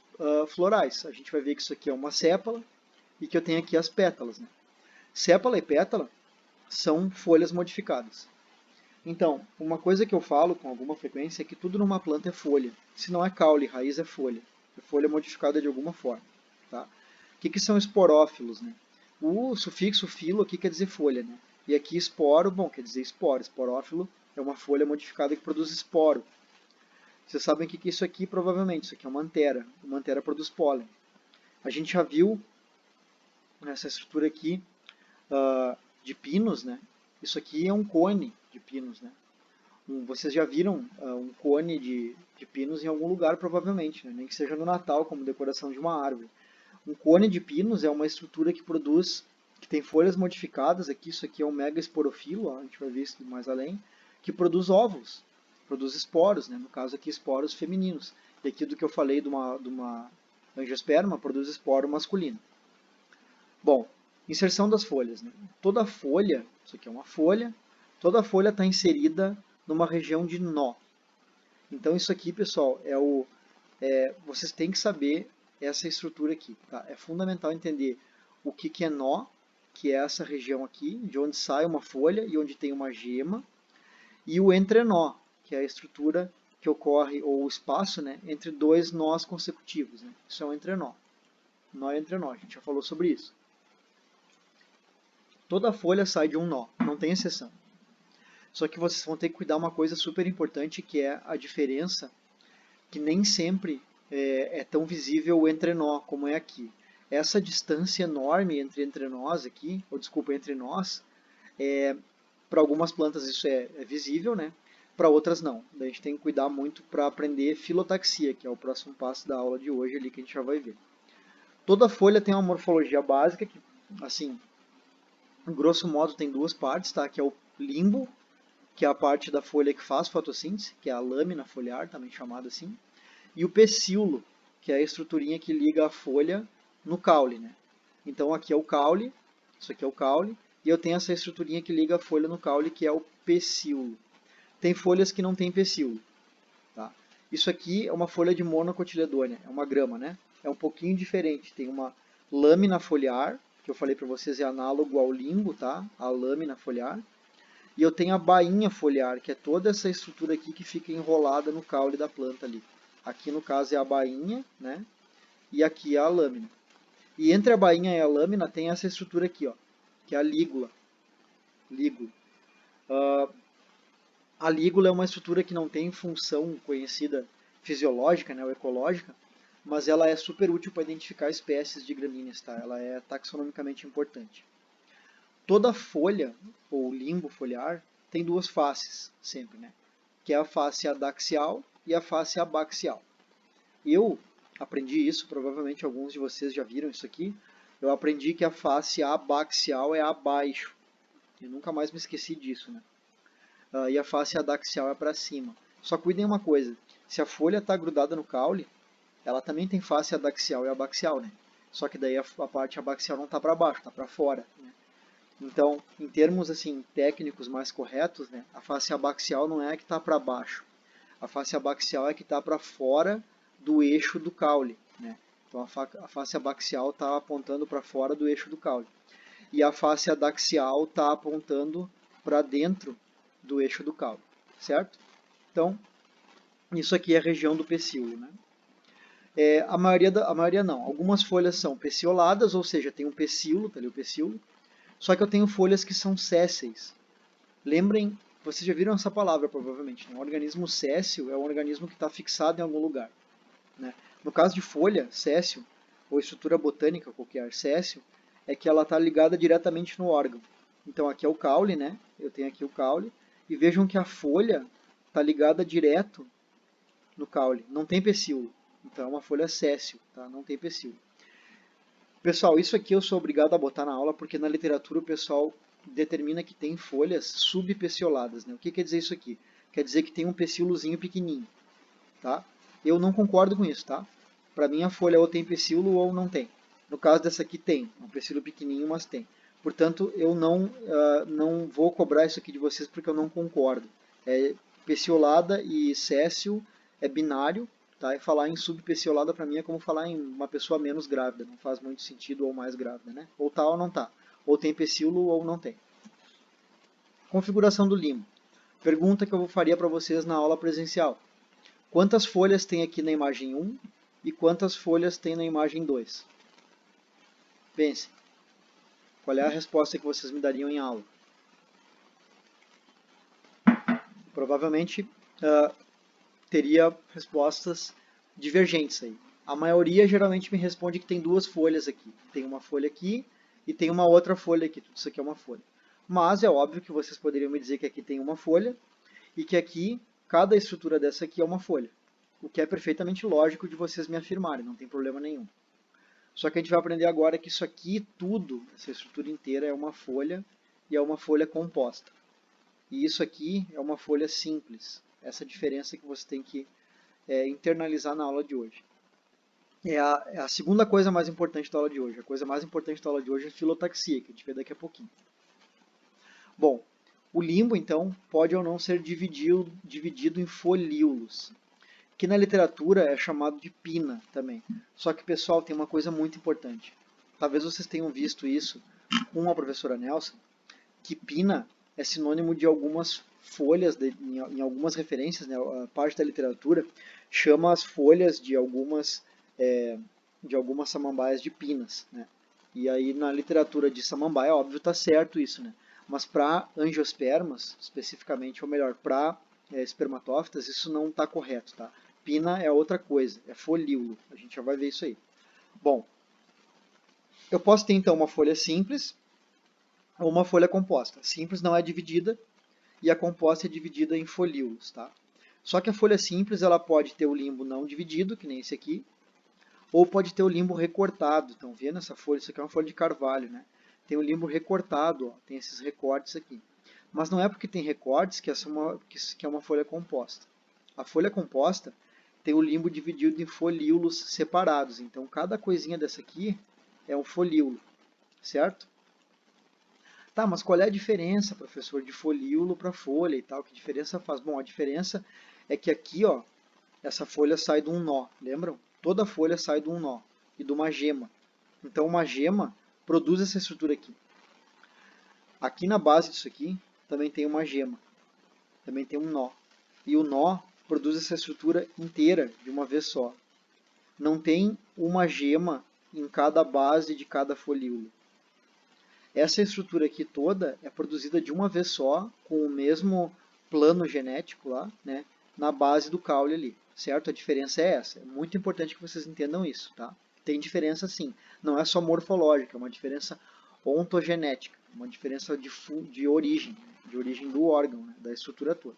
florais. A gente vai ver que isso aqui é uma sépala e que eu tenho aqui as pétalas, né? Sépala e pétala são folhas modificadas. Então, uma coisa que eu falo com alguma frequência é que tudo numa planta é folha. Se não é caule, raiz é folha. É folha modificada de alguma forma, tá? O que são esporófilos, né? O sufixo filo aqui quer dizer folha, né? E aqui esporo, bom, quer dizer esporo. Esporófilo é uma folha modificada que produz esporo. Vocês sabem o que é isso aqui, provavelmente. Isso aqui é uma antera. Uma antera produz pólen. A gente já viu nessa estrutura aqui de pinos, né? Isso aqui é um cone de pinos, né? Vocês já viram um cone de pinos em algum lugar, provavelmente, né? Nem que seja no Natal, como decoração de uma árvore. Um cone de pinos é uma estrutura que produz, que tem folhas modificadas, aqui, isso aqui é um megasporofilo, ó, a gente vai ver isso mais além, que produz óvulos, produz esporos, né? No caso aqui esporos femininos. E aqui do que eu falei de uma angiosperma, produz esporo masculino. Bom, inserção das folhas, né? Toda folha, isso aqui é uma folha, toda folha está inserida numa região de nó. Então isso aqui, pessoal, vocês têm que saber essa estrutura aqui. Tá? É fundamental entender o que é nó, que é essa região aqui, de onde sai uma folha e onde tem uma gema, e o entrenó, que é a estrutura que ocorre, ou o espaço, né, entre 2 nós consecutivos. Né? Isso é um entrenó. Nó e entrenó, a gente já falou sobre isso. Toda folha sai de um nó, não tem exceção. Só que vocês vão ter que cuidar uma coisa super importante, que é a diferença, que nem sempre é tão visível o entrenó como é aqui. Essa distância enorme entre nós aqui, ou desculpa, entre nós, para algumas plantas isso é visível, né? para outras não. Daí a gente tem que cuidar muito para aprender filotaxia, que é o próximo passo da aula de hoje ali que a gente já vai ver. Toda folha tem uma morfologia básica, que, assim, grosso modo tem duas partes, tá? Que é o limbo, que é a parte da folha que faz fotossíntese, que é a lâmina foliar, também chamada assim, e o pecíolo, que é a estruturinha que liga a folha no caule, né? Então aqui é o caule, isso aqui é o caule, e eu tenho essa estruturinha que liga a folha no caule, que é o pecíolo. Tem folhas que não tem pecíolo, tá? Isso aqui é uma folha de monocotiledônia, é uma grama, né? É um pouquinho diferente, tem uma lâmina foliar, que eu falei para vocês é análogo ao limbo, tá? A lâmina foliar. E eu tenho a bainha foliar, que é toda essa estrutura aqui que fica enrolada no caule da planta ali. Aqui no caso é a bainha, né? E aqui é a lâmina. E entre a bainha e a lâmina tem essa estrutura aqui, ó, que é a lígula. Lígula. A lígula é uma estrutura que não tem função conhecida fisiológica, né, ou ecológica, mas ela é super útil para identificar espécies de gramíneas, tá? Ela é taxonomicamente importante. Toda folha, ou limbo foliar, tem duas faces, sempre, né? Que é a face adaxial e a face abaxial. Eu aprendi isso, provavelmente alguns de vocês já viram isso aqui. Eu aprendi que a face abaxial é abaixo. Eu nunca mais me esqueci disso, né? E a face adaxial é para cima. Só cuidem uma coisa, se a folha está grudada no caule, ela também tem face adaxial e abaxial, né? Só que daí a parte abaxial não está para baixo, está para fora, né? Então, em termos assim técnicos mais corretos, né, a face abaxial não é a que está para baixo. A face abaxial é a que está para fora do eixo do caule, né? Então a face abaxial está apontando para fora do eixo do caule. E a face adaxial está apontando para dentro do eixo do caule, certo? Então, isso aqui é a região do pecíolo, né? A maioria não. Algumas folhas são pecioladas, ou seja, tem um pecíolo, tá ali o pecíolo. Só que eu tenho folhas que são sésseis. Lembrem, vocês já viram essa palavra provavelmente, né? Um organismo séssil é um organismo que está fixado em algum lugar, né? No caso de folha, séssio, ou estrutura botânica qualquer, séssio, é que ela está ligada diretamente no órgão. Então aqui é o caule, né? Eu tenho aqui o caule, e vejam que a folha está ligada direto no caule, não tem pecíolo. Então é uma folha séssio, tá? Não tem pecíolo. Pessoal, isso aqui eu sou obrigado a botar na aula porque na literatura o pessoal determina que tem folhas subpecioladas, né? O que quer dizer isso aqui? Quer dizer que tem um pecíolozinho pequenininho, tá? Eu não concordo com isso, tá? Para mim a folha ou tem pecíolo ou não tem. No caso dessa aqui tem, um pecíolo pequenininho, mas tem. Portanto, eu não vou cobrar isso aqui de vocês porque eu não concordo. Peciolada e céssio é binário, tá? E falar em subpeciolada para mim é como falar em uma pessoa menos grávida, não faz muito sentido, ou mais grávida, né? Ou tá ou não tá. Ou tem pecíolo ou não tem. Configuração do limbo. Pergunta que eu faria para vocês na aula presencial. Quantas folhas tem aqui na imagem 1 e quantas folhas tem na imagem 2? Pensem. Qual é a resposta que vocês me dariam em aula? Provavelmente teria respostas divergentes aí. A maioria geralmente me responde que tem duas folhas aqui. Tem uma folha aqui e tem uma outra folha aqui. Tudo isso aqui é uma folha. Mas é óbvio que vocês poderiam me dizer que aqui tem uma folha e que aqui, cada estrutura dessa aqui é uma folha. O que é perfeitamente lógico de vocês me afirmarem, não tem problema nenhum. Só que a gente vai aprender agora que isso aqui tudo, essa estrutura inteira é uma folha e é uma folha composta. E isso aqui é uma folha simples. Essa diferença que você tem que internalizar na aula de hoje. É a segunda coisa mais importante da aula de hoje. A coisa mais importante da aula de hoje é filotaxia, que a gente vê daqui a pouquinho. Bom, o limbo, então, pode ou não ser dividido em folíolos, que na literatura é chamado de pina também. Só que, pessoal, tem uma coisa muito importante. Talvez vocês tenham visto isso com a professora Nelson, que pina é sinônimo de algumas folhas, em algumas referências, né, a parte da literatura chama as folhas de algumas samambaias de pinas, né? E aí na literatura de samambaia, óbvio, está certo isso, né? Mas para angiospermas, especificamente, ou melhor, para espermatófitas, isso não está correto, tá? Pina é outra coisa, é folíolo, a gente já vai ver isso aí. Bom, eu posso ter então uma folha simples ou uma folha composta. Simples não é dividida e a composta é dividida em folíolos, tá? Só que a folha simples ela pode ter o limbo não dividido, que nem esse aqui, ou pode ter o limbo recortado. Estão vendo essa folha? Isso aqui é uma folha de carvalho, né? Tem o limbo recortado, ó, tem esses recortes aqui. Mas não é porque tem recortes que é uma folha composta. A folha composta tem o limbo dividido em folíolos separados. Então, cada coisinha dessa aqui é um folíolo, certo? Tá, mas qual é a diferença, professor, de folíolo para folha e tal? Que diferença faz? Bom, a diferença é que aqui, ó, essa folha sai de um nó, lembram? Toda folha sai de um nó e de uma gema. Então, uma gema produz essa estrutura aqui. Aqui na base disso aqui também tem uma gema, também tem um nó. E o nó produz essa estrutura inteira de uma vez só. Não tem uma gema em cada base de cada folíolo. Essa estrutura aqui toda é produzida de uma vez só, com o mesmo plano genético lá, né, na base do caule ali, certo? A diferença é essa. É muito importante que vocês entendam isso, tá? Tem diferença sim. Não é só morfológica, é uma diferença ontogenética, uma diferença de origem do órgão, né, da estrutura toda.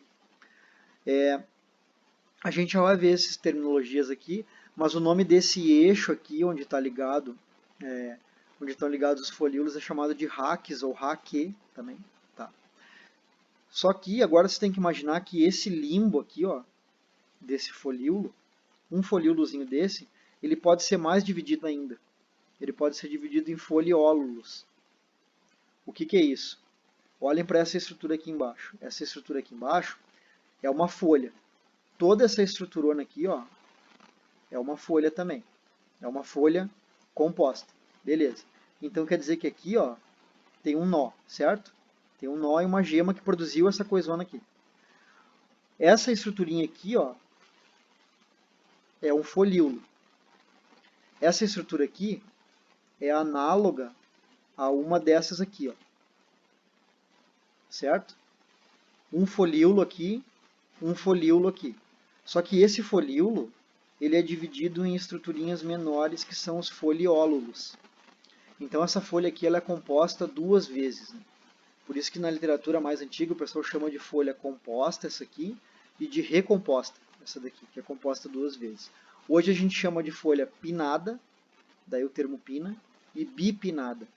A gente já vai ver essas terminologias aqui, mas o nome desse eixo aqui, onde está ligado, onde estão ligados os folíolos, é chamado de raques ou raque também. Tá? Só que agora você tem que imaginar que esse limbo aqui, ó, desse folíolo, um folíolozinho desse, ele pode ser mais dividido ainda. Ele pode ser dividido em foliólulos. O que é isso? Olhem para essa estrutura aqui embaixo. Essa estrutura aqui embaixo é uma folha. Toda essa estruturona aqui, ó, é uma folha também. É uma folha composta. Beleza. Então quer dizer que aqui, ó, tem um nó, certo? Tem um nó e uma gema que produziu essa coisona aqui. Essa estruturinha aqui, ó, é um folíolo. Essa estrutura aqui é análoga a uma dessas aqui, ó. Certo? Um folíolo aqui, um folíolo aqui. Só que esse folíolo, ele é dividido em estruturinhas menores que são os foliólulos. Então essa folha aqui ela é composta duas vezes. Né? Por isso que na literatura mais antiga o pessoal chama de folha composta, essa aqui, e de recomposta, essa daqui, que é composta duas vezes. Hoje a gente chama de folha pinnada, daí o termo pina, e bipinada,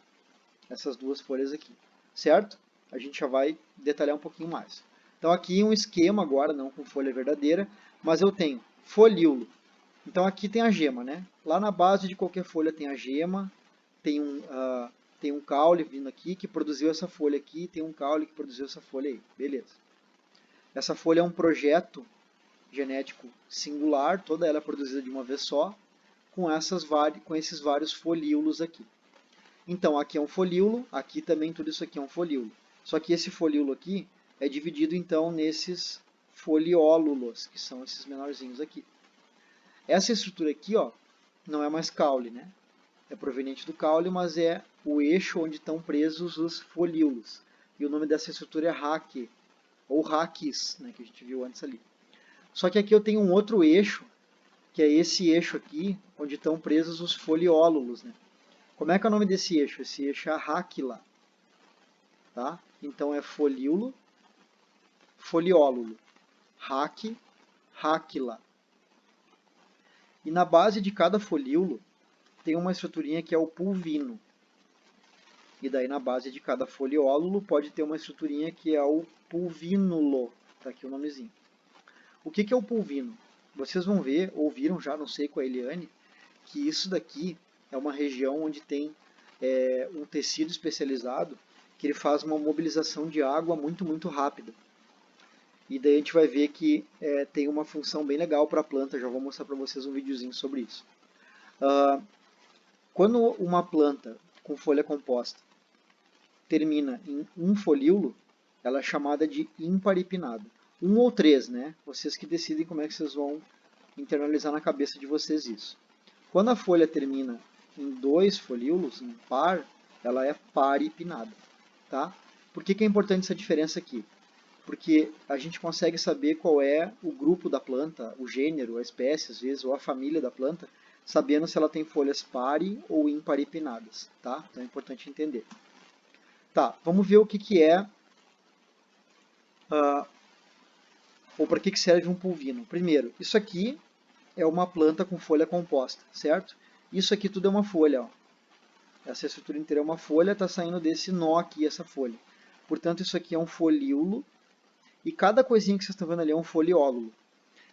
essas duas folhas aqui, certo? A gente já vai detalhar um pouquinho mais. Então aqui um esquema agora, não com folha verdadeira, mas eu tenho folíolo. Então aqui tem a gema, né? Lá na base de qualquer folha tem a gema, tem um caule vindo aqui que produziu essa folha aqui, tem um caule que produziu essa folha aí. Beleza. Essa folha é um projeto genético singular, toda ela é produzida de uma vez só, com esses vários folíolos aqui. Então aqui é um folíolo, aqui também tudo isso aqui é um folíolo. Só que esse folíolo aqui é dividido então nesses foliólulos, que são esses menorzinhos aqui. Essa estrutura aqui, ó, não é mais caule, né? É proveniente do caule, mas é o eixo onde estão presos os folíolos. E o nome dessa estrutura é raque, ou raquis, né, que a gente viu antes ali. Só que aqui eu tenho um outro eixo, que é esse eixo aqui, onde estão presos os foliólulos. Né? Como é que é o nome desse eixo? Esse eixo é a raquila. Tá? Então é folíolo, foliólulo. Raque, raquila. E na base de cada folíolo tem uma estruturinha que é o pulvino. E daí na base de cada foliólulo pode ter uma estruturinha que é o pulvínulo. Está aqui o nomezinho. O que é o pulvino? Vocês vão ver, ouviram já, não sei com a Eliane, que isso daqui é uma região onde tem um tecido especializado que ele faz uma mobilização de água muito, muito rápida. E daí a gente vai ver que tem uma função bem legal para a planta. Já vou mostrar para vocês um videozinho sobre isso. Quando uma planta com folha composta termina em um folíolo, ela é chamada de imparipinada. Um ou três, né? Vocês que decidem como é que vocês vão internalizar na cabeça de vocês isso. Quando a folha termina em dois folíolos, em par, ela é paripinada. Tá? Por que é importante essa diferença aqui? Porque a gente consegue saber qual é o grupo da planta, o gênero, a espécie, às vezes, ou a família da planta, sabendo se ela tem folhas pari ou imparipinadas. Tá? Então é importante entender. Tá, vamos ver o que é Ou para que serve um pulvino? Primeiro, isso aqui é uma planta com folha composta, certo? Isso aqui tudo é uma folha, ó. Essa estrutura inteira é uma folha, está saindo desse nó aqui, essa folha. Portanto, isso aqui é um folíolo, e cada coisinha que vocês estão vendo ali é um foliólulo.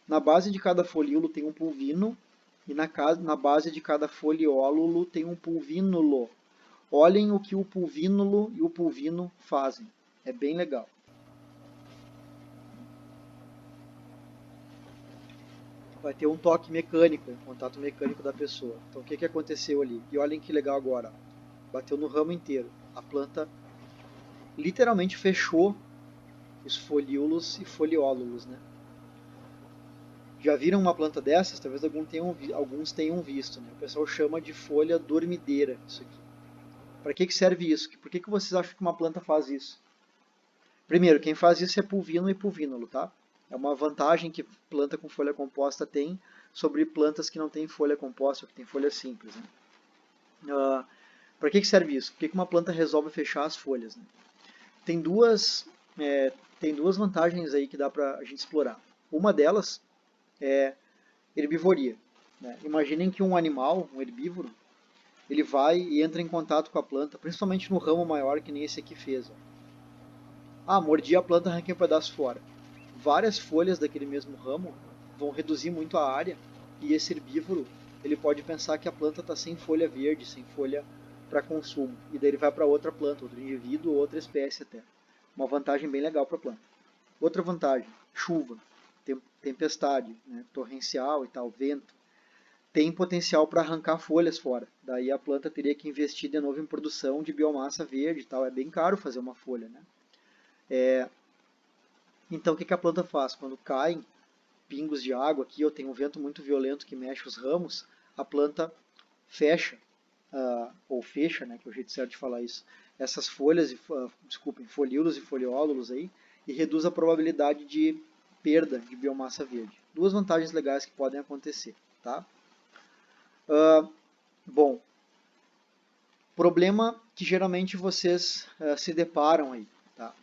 Na base de cada folíolo tem um pulvino, e na base de cada foliólulo tem um pulvínulo. Olhem o que o pulvínulo e o pulvino fazem. É bem legal. Vai ter um toque mecânico, um contato mecânico da pessoa. Então o que aconteceu ali? E olhem que legal agora. Bateu no ramo inteiro. A planta literalmente fechou os folíolos e foliólulos, né? Já viram uma planta dessas? Talvez alguns tenham visto, né? O pessoal chama de folha dormideira isso aqui. Para que serve isso? Por que vocês acham que uma planta faz isso? Primeiro, quem faz isso é pulvino e pulvínulo, tá? É uma vantagem que planta com folha composta tem sobre plantas que não têm folha composta, ou que têm folha simples, né? Para que serve isso? Por que uma planta resolve fechar as folhas, né? Tem duas vantagens aí que dá para a gente explorar. Uma delas é herbivoria, né? Imaginem que um animal, um herbívoro, ele vai e entra em contato com a planta, principalmente no ramo maior que nem esse aqui fez. Ó. Mordi a planta, arranquei um pedaço fora. Várias folhas daquele mesmo ramo vão reduzir muito a área e esse herbívoro ele pode pensar que a planta está sem folha verde, sem folha para consumo. E daí ele vai para outra planta, outro indivíduo ou outra espécie até. Uma vantagem bem legal para a planta. Outra vantagem, chuva, tempestade, né, torrencial e tal, vento. Tem potencial para arrancar folhas fora. Daí a planta teria que investir de novo em produção de biomassa verde e tal. É bem caro fazer uma folha, né? Então o que a planta faz? Quando caem pingos de água aqui, ou tem um vento muito violento que mexe os ramos, a planta fecha, ou fecha, né, que é o jeito certo de falar isso, essas folhas, folíolos e foliólulos aí, e reduz a probabilidade de perda de biomassa verde. Duas vantagens legais que podem acontecer, tá? Bom, problema que geralmente vocês se deparam aí, tá?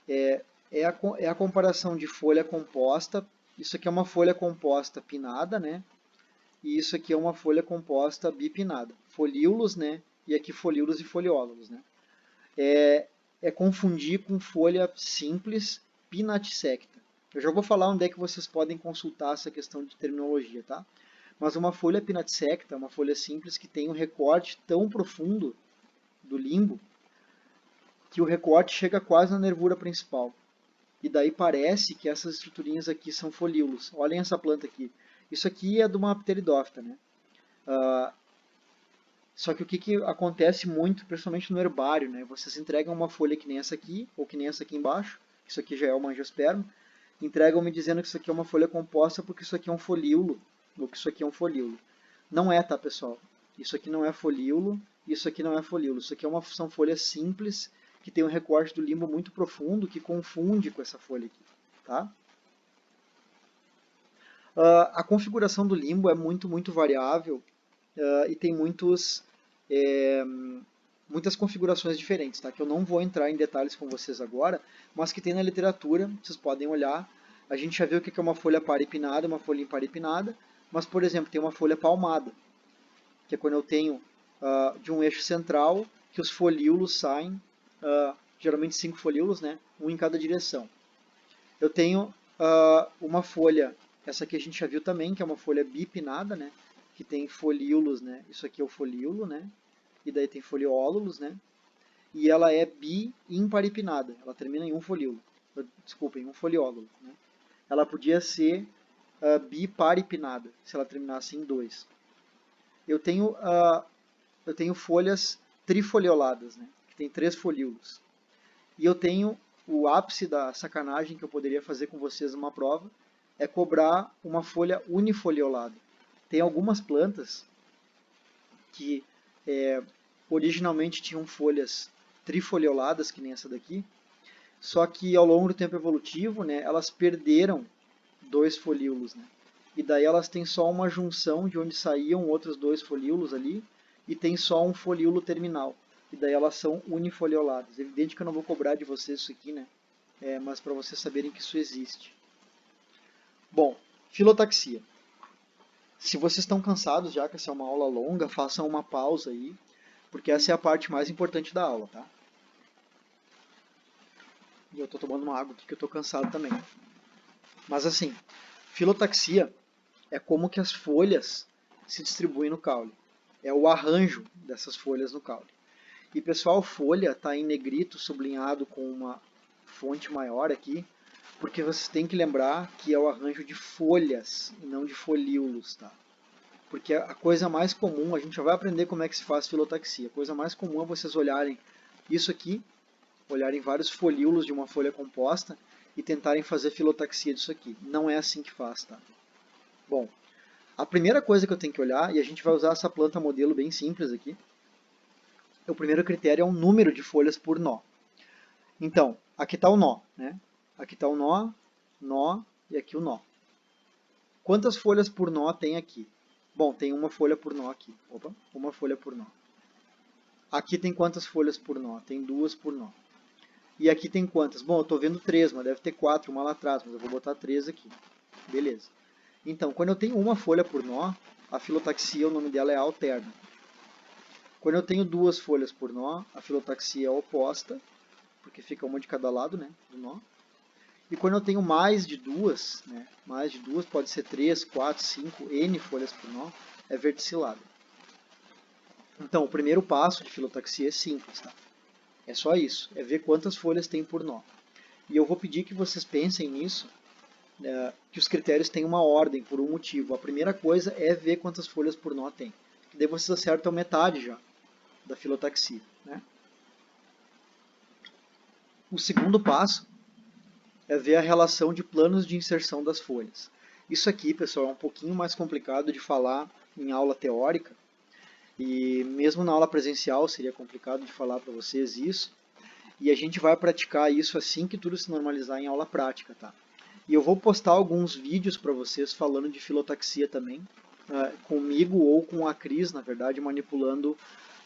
É a comparação de folha composta. Isso aqui é uma folha composta pinnada, né? E isso aqui é uma folha composta bipinnada. Folíolos, né? E aqui folíolos e foliólulos, né? É confundir com folha simples pinnatissecta. Eu já vou falar onde é que vocês podem consultar essa questão de terminologia, tá? Mas uma folha pinnatissecta, uma folha simples que tem um recorte tão profundo do limbo que o recorte chega quase na nervura principal. E daí parece que essas estruturinhas aqui são folíolos. Olhem essa planta aqui. Isso aqui é de uma pteridófita, né? Só que o que acontece muito, principalmente no herbário, né? Vocês entregam uma folha que nem essa aqui, ou que nem essa aqui embaixo, isso aqui já é o angiosperma, entregam me dizendo que isso aqui é uma folha composta porque isso aqui é um folíolo, ou que isso aqui é um folíolo. Não é, tá, pessoal? Isso aqui não é folíolo, isso aqui não é folíolo. Isso aqui são folhas simples, que tem um recorte do limbo muito profundo, que confunde com essa folha aqui, tá? A configuração do limbo é muito variável e tem muitas configurações diferentes, tá? Que eu não vou entrar em detalhes com vocês agora, mas que tem na literatura, vocês podem olhar. A gente já viu o que é uma folha paripinada, uma folha imparipinada, mas, por exemplo, tem uma folha palmada, que é quando eu tenho de um eixo central, que os folíolos saem, geralmente 5 folíolos, né? Um em cada direção. Eu tenho uma folha, essa aqui a gente já viu também, que é uma folha bipinnada, né? Que tem folíolos, né? Isso aqui é o folíolo, né? E daí tem foliólulos, né? E ela é bi-imparipinada, ela termina em um folíolo, desculpa, em um foliólulo, né? Ela podia ser biparipinada, se ela terminasse em 2. Eu tenho folhas trifolioladas, né? Que tem 3 folíolos. E eu tenho o ápice da sacanagem que eu poderia fazer com vocês numa prova, é cobrar uma folha unifoliolada. Tem algumas plantas que originalmente tinham folhas trifolioladas, que nem essa daqui, só que ao longo do tempo evolutivo, né, elas perderam 2 folíolos, né? E daí elas têm só uma junção de onde saíam outros 2 folíolos ali, e tem só um folíolo terminal. E daí elas são unifolioladas. É evidente que eu não vou cobrar de vocês isso aqui, né? mas para vocês saberem que isso existe. Bom, filotaxia. Se vocês estão cansados já, que essa é uma aula longa, façam uma pausa aí, porque essa é a parte mais importante da aula, tá? E eu estou tomando uma água aqui que eu estou cansado também. Mas assim, filotaxia é como que as folhas se distribuem no caule. É o arranjo dessas folhas no caule. E pessoal, folha está em negrito, sublinhado com uma fonte maior aqui, porque vocês têm que lembrar que é o arranjo de folhas e não de folíolos, tá? Porque a coisa mais comum, a gente já vai aprender como é que se faz filotaxia. A coisa mais comum é vocês olharem isso aqui, olharem vários folíolos de uma folha composta e tentarem fazer filotaxia disso aqui. Não é assim que faz, tá? Bom, a primeira coisa que eu tenho que olhar, e a gente vai usar essa planta modelo bem simples aqui, o primeiro critério é o número de folhas por nó. Então, aqui está o nó, né? Aqui está o nó e aqui o nó. Quantas folhas por nó tem aqui? Bom, tem uma folha por nó aqui. Opa, uma folha por nó. Aqui tem quantas folhas por nó? Tem 2 por nó. E aqui tem quantas? Bom, eu estou vendo 3, mas deve ter 4, uma lá atrás, mas eu vou botar 3 aqui. Beleza. Então, quando eu tenho uma folha por nó, a filotaxia, o nome dela é alterna. Quando eu tenho 2 folhas por nó, a filotaxia é oposta, porque fica uma de cada lado, né, do nó. E quando eu tenho mais de 2, né, pode ser 3, 4, 5, N folhas por nó, é verticilada. Então, o primeiro passo de filotaxia é simples, tá? É só isso, é ver quantas folhas tem por nó. E eu vou pedir que vocês pensem nisso, que os critérios têm uma ordem, por um motivo. A primeira coisa é ver quantas folhas por nó tem. Que daí vocês acertam metade já da filotaxia, né? O segundo passo é ver a relação de planos de inserção das folhas. Isso aqui, pessoal, é um pouquinho mais complicado de falar em aula teórica, e mesmo na aula presencial seria complicado de falar para vocês isso, e a gente vai praticar isso assim que tudo se normalizar em aula prática, tá? E eu vou postar alguns vídeos para vocês falando de filotaxia também, comigo ou com a Cris, na verdade, manipulando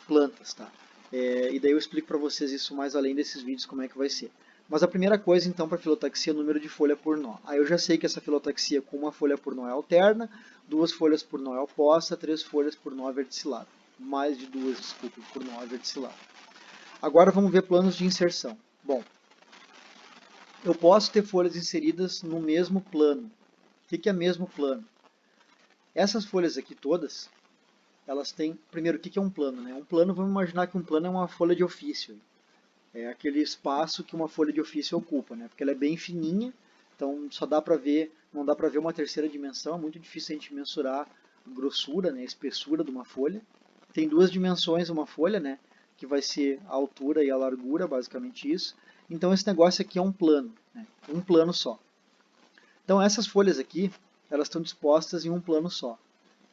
plantas, tá? E daí eu explico para vocês isso mais além desses vídeos, como é que vai ser. Mas a primeira coisa, então, para filotaxia é o número de folha por nó. Aí eu já sei que essa filotaxia com uma folha por nó é alterna, 2 folhas por nó é oposta, 3 folhas por nó é verticilada. Mais de 2, desculpe, por nó é verticilada. Agora vamos ver planos de inserção. Bom, eu posso ter folhas inseridas no mesmo plano. O que é mesmo plano? Essas folhas aqui todas, elas têm... Primeiro, o que é um plano, né? Um plano, vamos imaginar que um plano é uma folha de ofício. É aquele espaço que uma folha de ofício ocupa, né? Porque ela é bem fininha, então só dá para ver, não dá para ver uma terceira dimensão, é muito difícil a gente mensurar a grossura, né, a espessura de uma folha. Tem 2 dimensões uma folha, né, que vai ser a altura e a largura, basicamente isso. Então esse negócio aqui é um plano, né, um plano só. Então essas folhas aqui, elas estão dispostas em um plano só.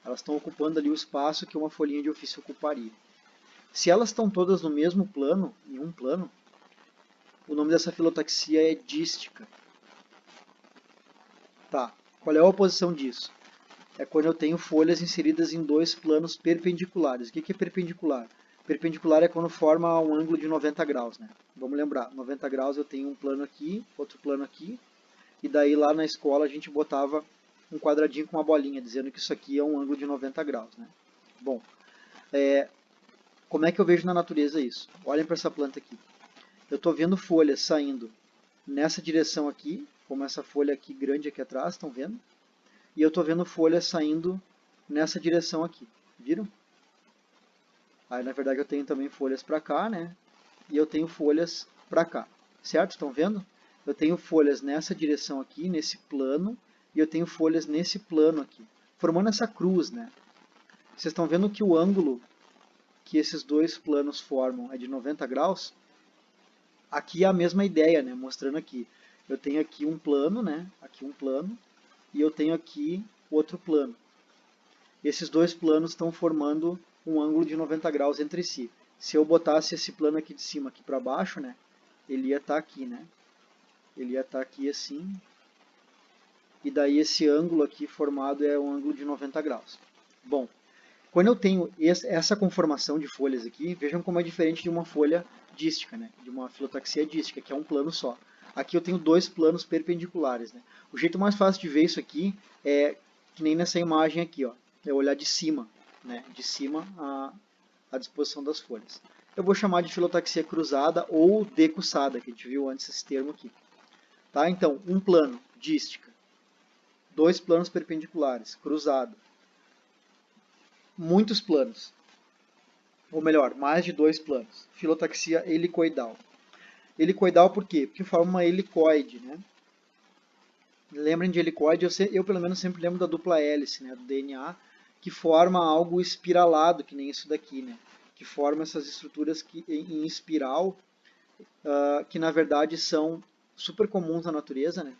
Elas estão ocupando ali o espaço que uma folhinha de ofício ocuparia. Se elas estão todas no mesmo plano, em um plano, o nome dessa filotaxia é dística. Tá, qual é a oposição disso? É quando eu tenho folhas inseridas em 2 planos perpendiculares. O que é perpendicular? Perpendicular é quando forma um ângulo de 90 graus, né? Vamos lembrar, 90 graus eu tenho um plano aqui, outro plano aqui, e daí lá na escola a gente botava um quadradinho com uma bolinha, dizendo que isso aqui é um ângulo de 90 graus, né? Bom, como é que eu vejo na natureza isso? Olhem para essa planta aqui. Eu estou vendo folhas saindo nessa direção aqui, como essa folha aqui grande aqui atrás, estão vendo? E eu estou vendo folhas saindo nessa direção aqui, viram? Aí na verdade eu tenho também folhas para cá, né? E eu tenho folhas para cá, certo? Estão vendo? Eu tenho folhas nessa direção aqui, nesse plano, e eu tenho folhas nesse plano aqui, formando essa cruz, né? Vocês estão vendo que o ângulo que esses 2 planos formam é de 90 graus? Aqui é a mesma ideia, né? Mostrando aqui. Eu tenho aqui um plano, né? Aqui um plano, e eu tenho aqui outro plano. Esses 2 planos estão formando um ângulo de 90 graus entre si. Se eu botasse esse plano aqui de cima aqui para baixo, né? Ele ia estar aqui, né? Ele ia estar aqui assim. E daí esse ângulo aqui formado é um ângulo de 90 graus. Bom, quando eu tenho essa conformação de folhas aqui, vejam como é diferente de uma folha dística, né? De uma filotaxia dística, que é um plano só. Aqui eu tenho dois planos perpendiculares, né? O jeito mais fácil de ver isso aqui é que nem nessa imagem aqui, ó. É olhar de cima, né? De cima a disposição das folhas. Eu vou chamar de filotaxia cruzada ou decussada, que a gente viu antes esse termo aqui. Tá? Então, um plano, dística. Dois planos perpendiculares, cruzado. Muitos planos. Ou melhor, mais de dois planos. Filotaxia helicoidal. Helicoidal por quê? Porque forma uma helicoide, né? Lembrem de helicoide, eu pelo menos sempre lembro da dupla hélice, né, do DNA, que forma algo espiralado, que nem isso daqui, né? Que forma essas estruturas em espiral, que na verdade são super comuns na natureza, né?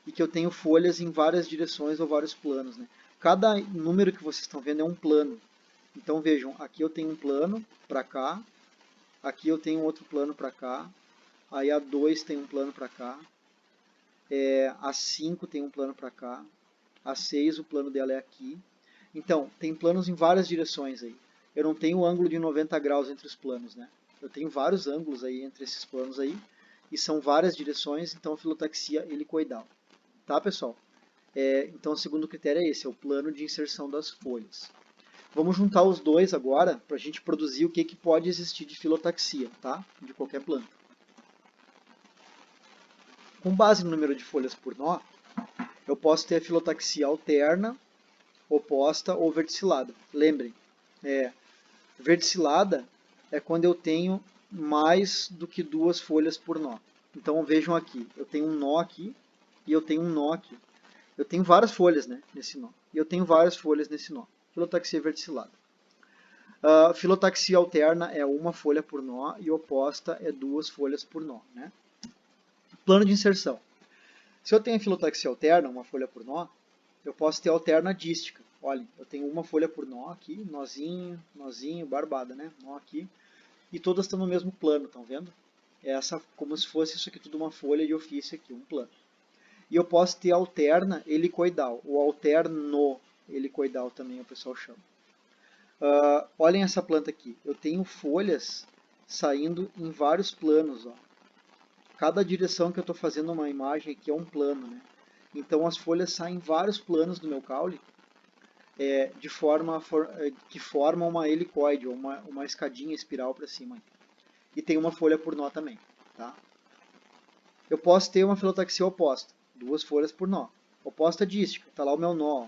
E que eu tenho folhas em várias direções ou vários planos, né? Cada número que vocês estão vendo é um plano. Então vejam, aqui eu tenho um plano para cá, aqui eu tenho outro plano para cá, aí a 2 tem um plano para cá, a 5 tem um plano para cá, a 6 o plano dela é aqui. Então, tem planos em várias direções aí. Eu não tenho ângulo de 90 graus entre os planos, né? Eu tenho vários ângulos aí entre esses planos aí, e são várias direções, então filotaxia helicoidal. Tá, pessoal? Então, o segundo critério é esse, é o plano de inserção das folhas. Vamos juntar os dois agora para a gente produzir o que pode existir de filotaxia, tá? De qualquer planta. Com base no número de folhas por nó, eu posso ter a filotaxia alterna, oposta ou verticilada. Lembrem, verticilada é quando eu tenho mais do que duas folhas por nó. Então vejam aqui, eu tenho um nó aqui e eu tenho um nó aqui. Eu tenho várias folhas, né, nesse nó. E eu tenho várias folhas nesse nó. Filotaxia verticilada. Filotaxia alterna é uma folha por nó e oposta é duas folhas por nó, né? Plano de inserção. Se eu tenho filotaxia alterna, uma folha por nó, eu posso ter alterna dística. Olhem, eu tenho uma folha por nó aqui, nozinho, nozinho, barbada, né? Nó aqui. E todas estão no mesmo plano, estão vendo? Como se fosse isso aqui tudo uma folha de ofício aqui, um plano. E eu posso ter alterna helicoidal, ou alterno helicoidal também o pessoal chama. Olhem essa planta aqui. Eu tenho folhas saindo em vários planos, ó. Cada direção que eu estou fazendo uma imagem aqui é um plano, né? Então as folhas saem em vários planos do meu caule, que formam uma helicoide, ou uma escadinha espiral para cima. E tem uma folha por nó também. Tá? Eu posso ter uma filotaxia oposta, duas folhas por nó. Oposta dística, está lá o meu nó.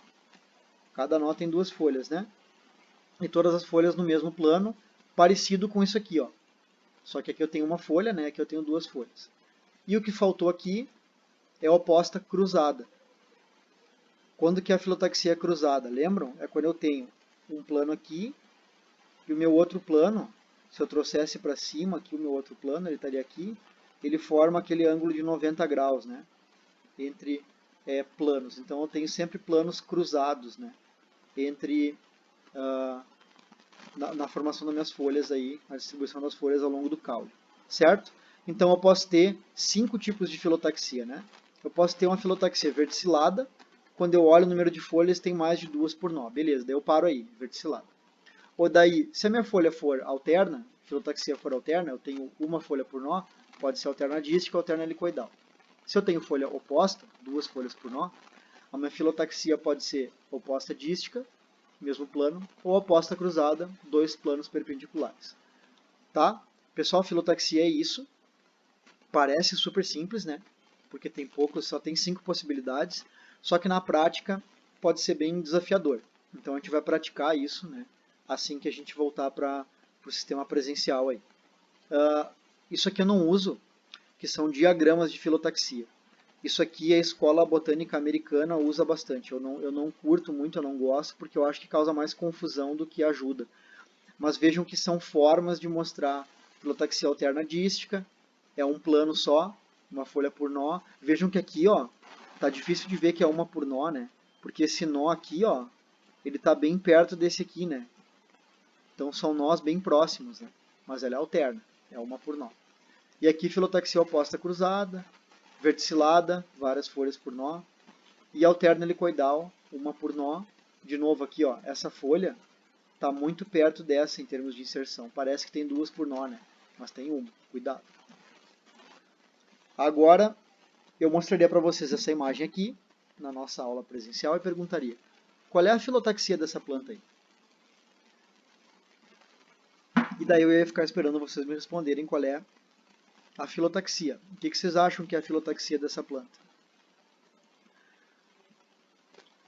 Cada nó tem duas folhas, né? E todas as folhas no mesmo plano, parecido com isso aqui, ó. Só que aqui eu tenho uma folha, né? Aqui eu tenho duas folhas. E o que faltou aqui é a oposta cruzada. Quando que a filotaxia é cruzada? Lembram? É quando eu tenho um plano aqui e o meu outro plano, se eu trouxesse para cima aqui o meu outro plano, ele estaria aqui, ele forma aquele ângulo de 90 graus, né? Entre planos. Então eu tenho sempre planos cruzados, né? Entre na formação das minhas folhas aí, na distribuição das folhas ao longo do caule, certo? Então eu posso ter 5 tipos de filotaxia, né? Eu posso ter uma filotaxia verticilada, quando eu olho o número de folhas tem mais de duas por nó, beleza, daí eu paro aí, verticilada. Ou daí, se a minha folha for alterna, filotaxia for alterna, eu tenho uma folha por nó, pode ser alterna dística ou alterna helicoidal. Se eu tenho folha oposta, duas folhas por nó, a minha filotaxia pode ser oposta dística, mesmo plano, ou oposta cruzada, dois planos perpendiculares. Tá? Pessoal, filotaxia é isso. Parece super simples, né? Porque tem poucos, só tem 5 possibilidades. Só que na prática pode ser bem desafiador. Então a gente vai praticar isso, né? Assim que a gente voltar para o sistema presencial aí. Isso aqui eu não uso, que são diagramas de filotaxia. Isso aqui a escola botânica americana usa bastante. Eu não curto muito, eu não gosto, porque eu acho que causa mais confusão do que ajuda. Mas vejam que são formas de mostrar filotaxia alterna dística. É um plano só, uma folha por nó. Vejam que aqui, ó, tá difícil de ver que é uma por nó, né? Porque esse nó aqui, ó, ele tá bem perto desse aqui, né? Então são nós bem próximos, né? Mas ela é alterna, é uma por nó. E aqui filotaxia oposta cruzada, verticilada, várias folhas por nó, e alterna helicoidal, uma por nó. De novo aqui, ó, essa folha está muito perto dessa em termos de inserção. Parece que tem duas por nó, né? Mas tem uma, cuidado. Agora, eu mostraria para vocês essa imagem aqui, na nossa aula presencial, e perguntaria, qual é a filotaxia dessa planta aí? E daí eu ia ficar esperando vocês me responderem qual é a filotaxia. O que vocês acham que é a filotaxia dessa planta?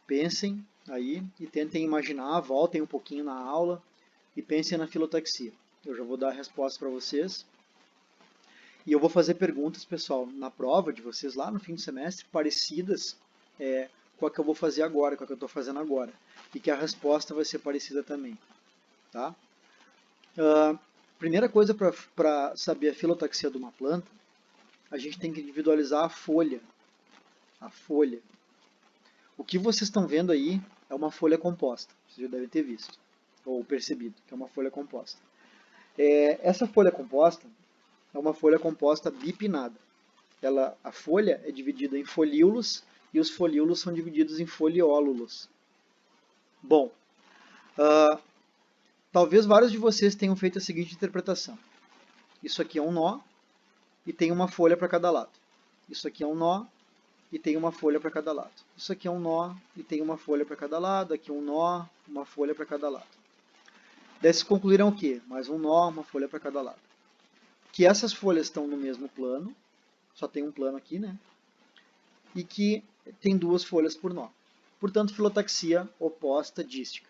Pensem aí e tentem imaginar, voltem um pouquinho na aula e pensem na filotaxia. Eu já vou dar a resposta para vocês. E eu vou fazer perguntas, pessoal, na prova de vocês lá no fim do semestre, parecidas com a que eu vou fazer agora, com a que eu estou fazendo agora. E que a resposta vai ser parecida também. Tá? Primeira coisa para saber a filotaxia de uma planta, a gente tem que individualizar a folha. A folha. O que vocês estão vendo aí é uma folha composta. Vocês já devem ter visto, ou percebido, que é uma folha composta. Essa folha composta é uma folha composta bipinnada. A folha é dividida em folíolos e os folíolos são divididos em foliólulos. Bom, talvez vários de vocês tenham feito a seguinte interpretação. Isso aqui é um nó e tem uma folha para cada lado. Isso aqui é um nó e tem uma folha para cada lado. Isso aqui é um nó e tem uma folha para cada lado. Aqui um nó, uma folha para cada lado. Daí vocês concluíram o quê? Mais um nó, uma folha para cada lado. Que essas folhas estão no mesmo plano, só tem um plano aqui, né? E que tem duas folhas por nó. Portanto, filotaxia oposta dística.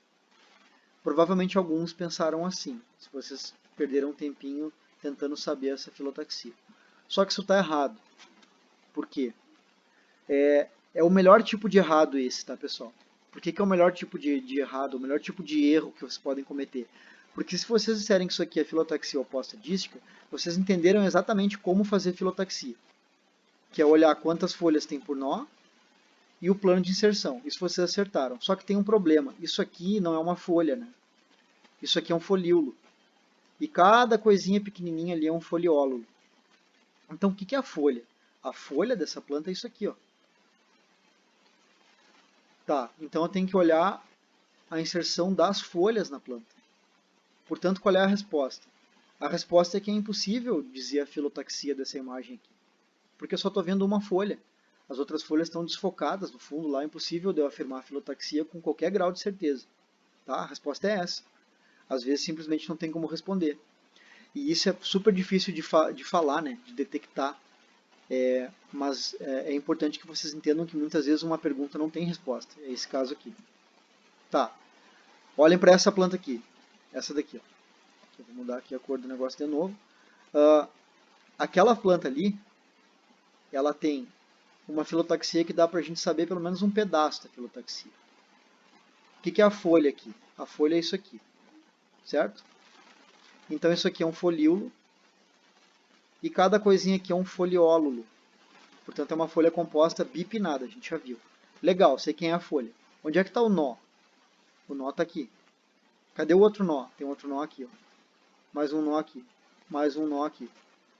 Provavelmente alguns pensaram assim, se vocês perderam um tempinho tentando saber essa filotaxia. Só que isso está errado. Por quê? É o melhor tipo de errado esse, tá, pessoal? Por que é o melhor tipo de errado, o melhor tipo de erro que vocês podem cometer? Porque se vocês disserem que isso aqui é filotaxia oposta dística, vocês entenderam exatamente como fazer filotaxia. Que é olhar quantas folhas tem por nó e o plano de inserção. Isso vocês acertaram. Só que tem um problema. Isso aqui não é uma folha, né? Isso aqui é um folíolo. E cada coisinha pequenininha ali é um foliólulo. Então, o que é a folha? A folha dessa planta é isso aqui, ó. Tá, então eu tenho que olhar a inserção das folhas na planta. Portanto, qual é a resposta? A resposta é que é impossível dizer a filotaxia dessa imagem aqui. Porque eu só estou vendo uma folha. As outras folhas estão desfocadas no fundo lá, é impossível de eu afirmar a filotaxia com qualquer grau de certeza. Tá? A resposta é essa. Às vezes simplesmente não tem como responder. E isso é super difícil de falar, né? De detectar. Mas é importante que vocês entendam que muitas vezes uma pergunta não tem resposta. É esse caso aqui. Tá. Olhem para essa planta aqui. Essa daqui. Ó. Eu vou mudar aqui a cor do negócio de novo. Aquela planta ali, ela tem uma filotaxia que dá para a gente saber pelo menos um pedaço da filotaxia. O que é a folha aqui? A folha é isso aqui. Certo? Então isso aqui é um folíolo. E cada coisinha aqui é um foliólulo. Portanto, é uma folha composta bipinnada, a gente já viu. Legal, sei quem é a folha. Onde é que está o nó? O nó está aqui. Cadê o outro nó? Tem outro nó aqui. Ó. Mais um nó aqui. Mais um nó aqui.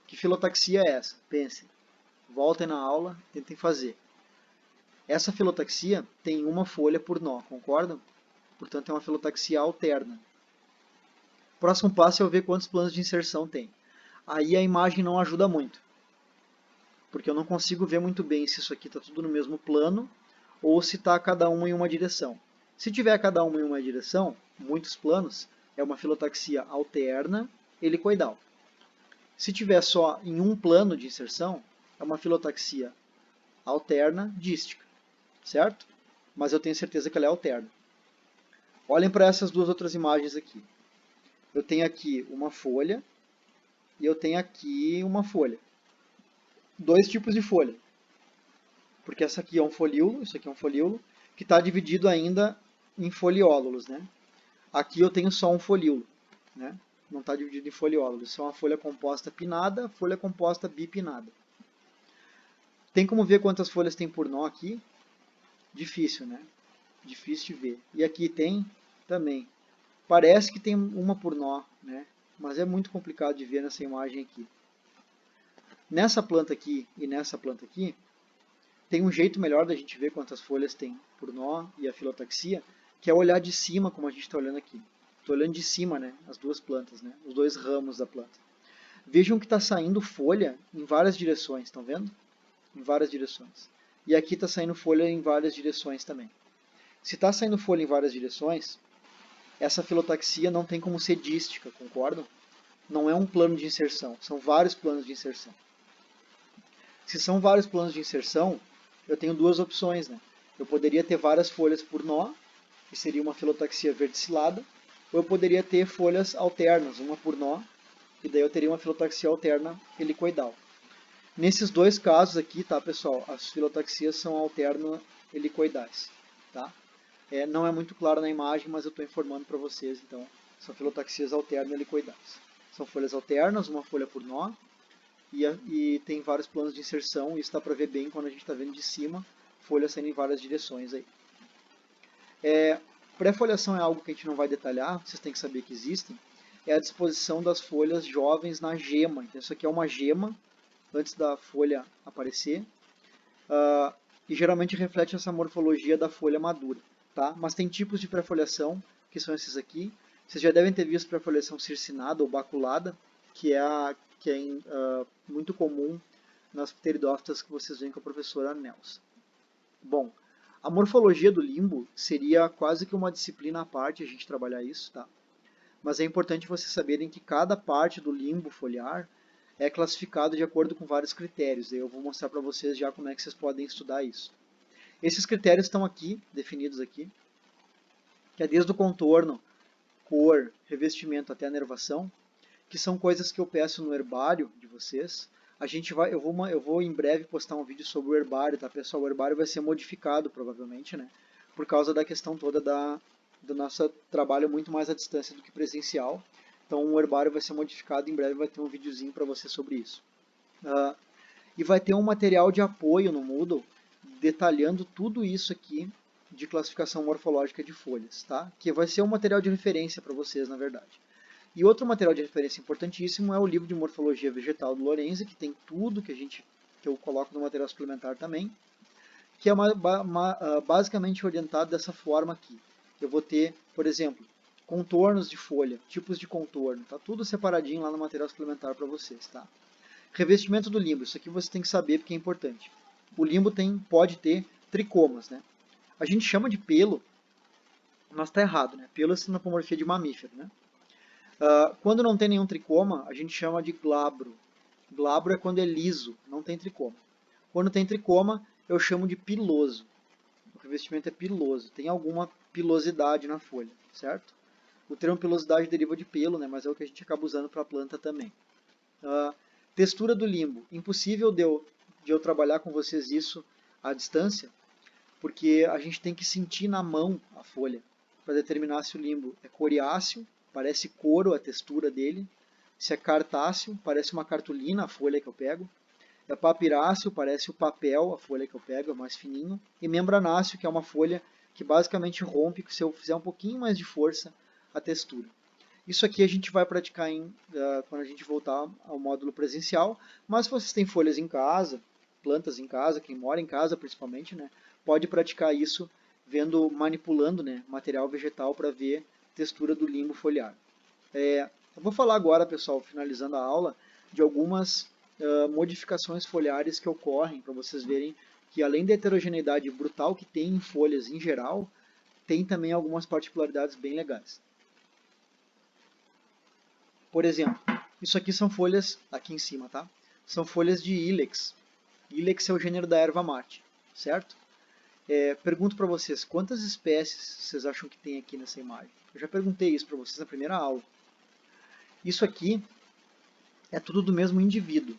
Que filotaxia é essa? Pensem. Voltem na aula, tentem fazer. Essa filotaxia tem uma folha por nó, concordam? Portanto, é uma filotaxia alterna. Próximo passo é eu ver quantos planos de inserção tem. Aí a imagem não ajuda muito. Porque eu não consigo ver muito bem se isso aqui está tudo no mesmo plano ou se está cada um em uma direção. Se tiver cada um em uma direção, muitos planos, é uma filotaxia alterna helicoidal. Se tiver só em um plano de inserção, é uma filotaxia alterna dística, certo? Mas eu tenho certeza que ela é alterna. Olhem para essas duas outras imagens aqui. Eu tenho aqui uma folha e eu tenho aqui uma folha. Dois tipos de folha. Porque essa aqui é um folíolo, isso aqui é um folíolo, que está dividido ainda em foliólulos, né? Aqui eu tenho só um folíolo, né? Não está dividido em foliólulos. Isso é uma folha composta pinnada, folha composta bipinnada. Tem como ver quantas folhas tem por nó aqui? Difícil, né? Difícil de ver. E aqui tem também. Parece que tem uma por nó, né? Mas é muito complicado de ver nessa imagem aqui. Nessa planta aqui e nessa planta aqui, tem um jeito melhor da gente ver quantas folhas tem por nó e a filotaxia, que é olhar de cima, como a gente está olhando aqui. Estou olhando de cima, né? As duas plantas, né? Os dois ramos da planta. Vejam que está saindo folha em várias direções, estão vendo? em várias direções. E aqui está saindo folha em várias direções também. Se está saindo folha em várias direções, essa filotaxia não tem como ser dística, concordam? Não é um plano de inserção, são vários planos de inserção. Se são vários planos de inserção, eu tenho duas opções, né? Eu poderia ter várias folhas por nó, que seria uma filotaxia verticilada, ou eu poderia ter folhas alternas, uma por nó, e daí eu teria uma filotaxia alterna helicoidal. Nesses dois casos aqui, tá, pessoal, as filotaxias são alterno-helicoidais, tá? Não é muito claro na imagem, mas eu estou informando para vocês, então, são filotaxias alterno-helicoidais. São folhas alternas, uma folha por nó, e tem vários planos de inserção, e isso dá para ver bem quando a gente está vendo de cima, folhas saindo em várias direções aí. Pré-foliação é algo que a gente não vai detalhar, vocês têm que saber que existem, é a disposição das folhas jovens na gema. Então, isso aqui é uma gema, antes da folha aparecer, e geralmente reflete essa morfologia da folha madura. Tá? Mas tem tipos de pré-foliação, que são esses aqui. Vocês já devem ter visto pré-foliação circinada ou baculada, que é muito comum nas pteridófitas que vocês veem com a professora Nelson. Bom, a morfologia do limbo seria quase que uma disciplina à parte a gente trabalhar isso, tá? Mas é importante vocês saberem que cada parte do limbo foliar é classificado de acordo com vários critérios. Eu vou mostrar para vocês já como é que vocês podem estudar isso. Esses critérios estão aqui, definidos aqui, que é desde o contorno, cor, revestimento até a nervação, que são coisas que eu peço no herbário de vocês. Eu vou em breve postar um vídeo sobre o herbário, tá, pessoal? O herbário vai ser modificado, provavelmente, né? Por causa da questão toda do nosso trabalho muito mais à distância do que presencial. Então o herbário vai ser modificado, em breve vai ter um videozinho para você sobre isso. E vai ter um material de apoio no Moodle, detalhando tudo isso aqui de classificação morfológica de folhas, tá? Que vai ser um material de referência para vocês, na verdade. E outro material de referência importantíssimo é o livro de morfologia vegetal do Lorenzi, que tem tudo que eu coloco no material suplementar também, que é basicamente orientado dessa forma aqui. Eu vou ter, por exemplo, contornos de folha, tipos de contorno, tá tudo separadinho lá no material suplementar para vocês, tá? Revestimento do limbo, isso aqui você tem que saber porque é importante. O limbo pode ter tricomas, né? A gente chama de pelo, mas está errado, né? Pelo é sinapomorfia de mamífero, né? Quando não tem nenhum tricoma, a gente chama de glabro. Glabro é quando é liso, não tem tricoma. Quando tem tricoma, eu chamo de piloso. O revestimento é piloso, tem alguma pilosidade na folha, certo? O termo pilosidade deriva de pelo, né, mas é o que a gente acaba usando para a planta também. Textura do limbo. Impossível de eu trabalhar com vocês isso à distância, porque a gente tem que sentir na mão a folha para determinar se o limbo é coriáceo, parece couro a textura dele, se é cartáceo, parece uma cartolina a folha que eu pego, é papiráceo, parece o papel a folha que eu pego, é mais fininho, e membranáceo, que é uma folha que basicamente rompe se eu fizer um pouquinho mais de força a textura. Isso aqui a gente vai praticar quando a gente voltar ao módulo presencial, mas se vocês têm folhas em casa, plantas em casa, quem mora em casa principalmente, né, pode praticar isso manipulando, né, material vegetal para ver textura do limbo foliar. Eu vou falar agora, pessoal, finalizando a aula, de algumas modificações foliares que ocorrem, para vocês verem que além da heterogeneidade brutal que tem em folhas em geral, tem também algumas particularidades bem legais. Por exemplo, isso aqui são folhas, aqui em cima, tá? São folhas de Ilex. Ilex é o gênero da erva mate, certo? Pergunto para vocês, quantas espécies vocês acham que tem aqui nessa imagem? Eu já perguntei isso para vocês na primeira aula. Isso aqui é tudo do mesmo indivíduo.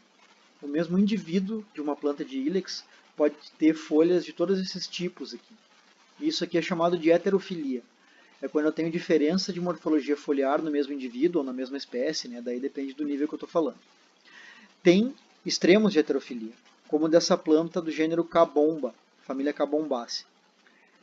O mesmo indivíduo de uma planta de Ilex pode ter folhas de todos esses tipos aqui. Isso aqui é chamado de heterofilia. É quando eu tenho diferença de morfologia foliar no mesmo indivíduo ou na mesma espécie, né? Daí depende do nível que eu estou falando. Tem extremos de heterofilia, como dessa planta do gênero Cabomba, família Cabombaceae.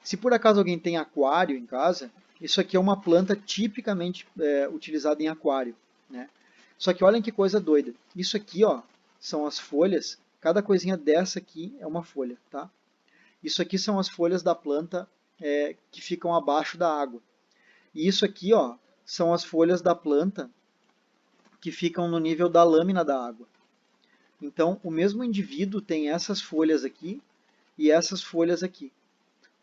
Se por acaso alguém tem aquário em casa, isso aqui é uma planta tipicamente utilizada em aquário, né? Só que olhem que coisa doida. Isso aqui, ó, são as folhas. Cada coisinha dessa aqui é uma folha, tá? Isso aqui são as folhas da planta que ficam abaixo da água. E isso aqui, ó, são as folhas da planta que ficam no nível da lâmina da água. Então, o mesmo indivíduo tem essas folhas aqui e essas folhas aqui.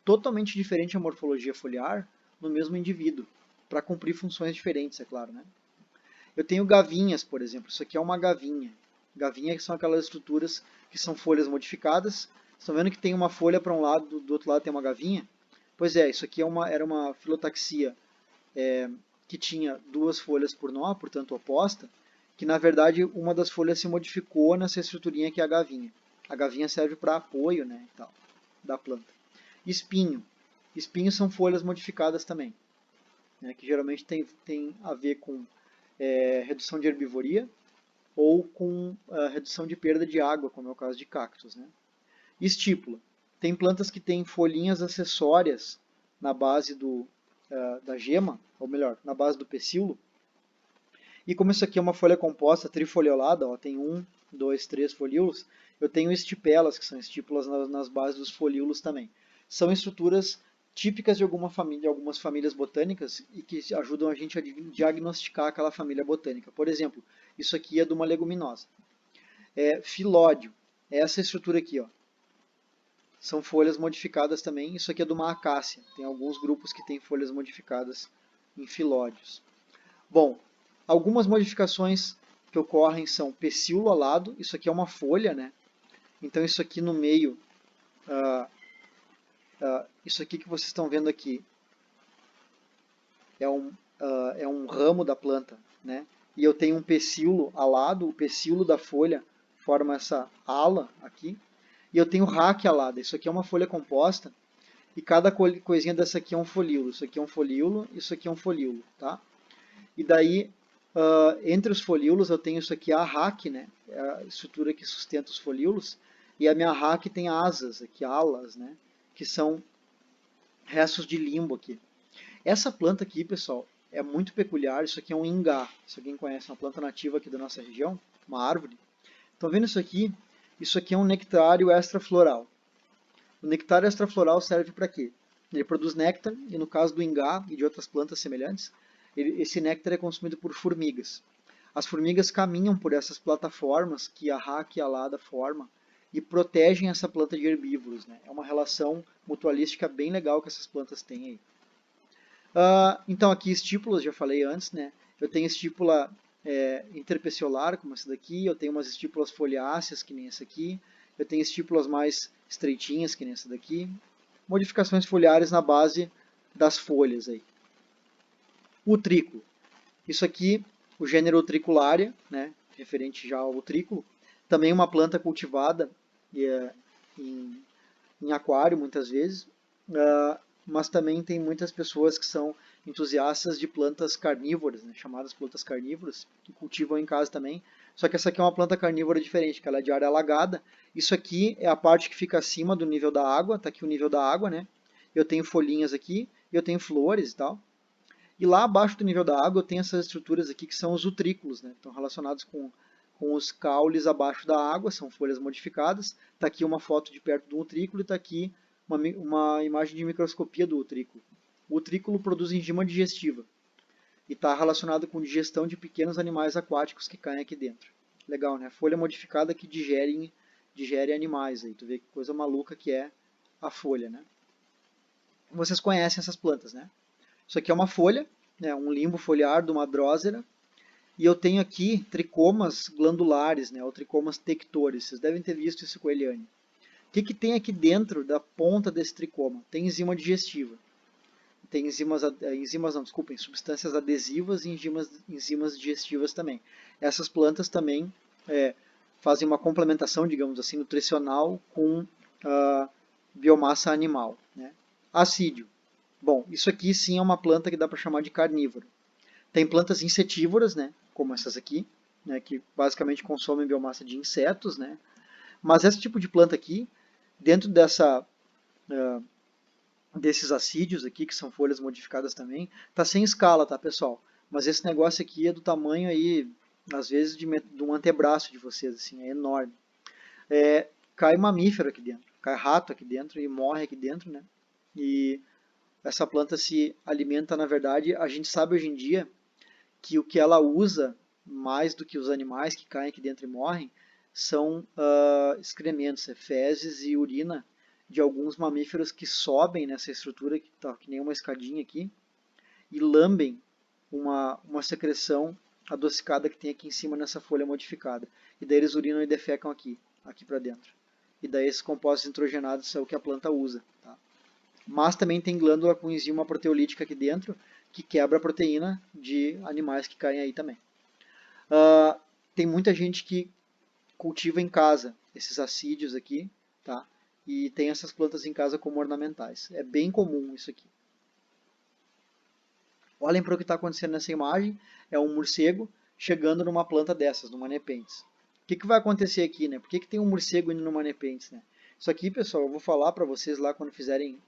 Totalmente diferente a morfologia foliar no mesmo indivíduo, para cumprir funções diferentes, é claro, né? Eu tenho gavinhas, por exemplo. Isso aqui é uma gavinha. Gavinha são aquelas estruturas que são folhas modificadas. Estão vendo que tem uma folha para um lado, do outro lado tem uma gavinha? Pois é, isso aqui era uma filotaxia que tinha duas folhas por nó, portanto oposta, que na verdade uma das folhas se modificou nessa estruturinha que é a gavinha. A gavinha serve para apoio, né, e tal, da planta. Espinho. Espinhos são folhas modificadas também, né, que geralmente tem a ver com redução de herbivoria ou com redução de perda de água, como é o caso de cactos, né. Estípula. Tem plantas que têm folhinhas acessórias na base da gema, ou melhor, na base do pecíolo. E como isso aqui é uma folha composta trifoliolada, ó, tem 1, 2, 3 folíolos, eu tenho estipelas, que são estípulas nas bases dos folíolos também. São estruturas típicas de algumas famílias botânicas e que ajudam a gente a diagnosticar aquela família botânica. Por exemplo, isso aqui é de uma leguminosa. Filódio, é essa estrutura aqui, ó. São folhas modificadas também. Isso aqui é de uma acácia. Tem alguns grupos que têm folhas modificadas em filódios. Bom, algumas modificações que ocorrem são pecíolo alado. Isso aqui é uma folha, né? Então isso aqui no meio, isso aqui que vocês estão vendo aqui é um ramo da planta, né? E eu tenho um pecíolo alado. O pecíolo da folha forma essa ala aqui. E eu tenho ráquia alada. Isso aqui é uma folha composta. E cada coisinha dessa aqui é um folíolo. Isso aqui é um folíolo, isso aqui é um folíolo, tá? E daí, entre os folíolos, eu tenho isso aqui, a raque, né? É a estrutura que sustenta os folíolos. E a minha raque tem asas, aqui, alas, né? Que são restos de limbo aqui. Essa planta aqui, pessoal, é muito peculiar. Isso aqui é um ingá. Se alguém conhece, uma planta nativa aqui da nossa região, uma árvore. Estão vendo isso aqui? Isso aqui é um nectário extrafloral. O nectário extrafloral serve para quê? Ele produz néctar, e no caso do ingá e de outras plantas semelhantes, esse néctar é consumido por formigas. As formigas caminham por essas plataformas que a ráquia alada forma e protegem essa planta de herbívoros, né? É uma relação mutualística bem legal que essas plantas têm aí. Então aqui estípulas, já falei antes, né? Eu tenho estípula interpeciolar, como essa daqui, eu tenho umas estípulas foliáceas, que nem essa aqui, eu tenho estípulas mais estreitinhas, que nem essa daqui, modificações foliares na base das folhas aí. Utrículo. Isso aqui, o gênero Utricularia, né, referente já ao utrículo, também uma planta cultivada em aquário muitas vezes, mas também tem muitas pessoas que são entusiastas de plantas carnívoras, né, chamadas plantas carnívoras, que cultivam em casa também. Só que essa aqui é uma planta carnívora diferente, que ela é de área alagada. Isso aqui é a parte que fica acima do nível da água, está aqui o nível da água, né? Eu tenho folhinhas aqui, eu tenho flores e tal. E lá abaixo do nível da água eu tenho essas estruturas aqui que são os utrículos, né? Estão relacionados com os caules abaixo da água, são folhas modificadas. Está aqui uma foto de perto do utrículo e está aqui uma imagem de microscopia do utrículo. O utrículo produz enzima digestiva e está relacionado com digestão de pequenos animais aquáticos que caem aqui dentro. Legal, né? Folha modificada que digere animais. Aí. Tu vê que coisa maluca que é a folha, né? Vocês conhecem essas plantas, né? Isso aqui é uma folha, né? Um limbo foliar de uma drósera. E eu tenho aqui tricomas glandulares, né? Ou tricomas tectores. Vocês devem ter visto isso com a Eliane. O que tem aqui dentro da ponta desse tricoma? Tem enzima digestiva. Tem substâncias adesivas e enzimas digestivas também. Essas plantas também fazem uma complementação, digamos assim, nutricional com biomassa animal. Né? Assídio. Bom, isso aqui sim é uma planta que dá para chamar de carnívoro. Tem plantas insetívoras, né, como essas aqui, né, que basicamente consomem biomassa de insetos, né, mas esse tipo de planta aqui, dentro desses assídios aqui, que são folhas modificadas também, tá sem escala, tá, pessoal? Mas esse negócio aqui é do tamanho aí, às vezes, de um antebraço de vocês, assim, é enorme. Cai mamífero aqui dentro, cai rato aqui dentro e morre aqui dentro, né? E essa planta se alimenta, na verdade, a gente sabe hoje em dia que o que ela usa, mais do que os animais que caem aqui dentro e morrem, são excrementos, fezes e urina de alguns mamíferos que sobem nessa estrutura, que tá que nem uma escadinha aqui, e lambem uma secreção adocicada que tem aqui em cima nessa folha modificada. E daí eles urinam e defecam aqui para dentro. E daí esses compostos nitrogenados são o que a planta usa. Tá? Mas também tem glândula com enzima proteolítica aqui dentro, que quebra a proteína de animais que caem aí também. Tem muita gente que cultiva em casa esses assídios aqui, tá? E tem essas plantas em casa como ornamentais. É bem comum isso aqui. Olhem para o que está acontecendo nessa imagem. É um morcego chegando numa planta dessas, numa Nepenthes. O que vai acontecer aqui, né? Por que tem um morcego indo numa Nepenthes, né? Isso aqui, pessoal, eu vou falar para vocês lá quando fizerem,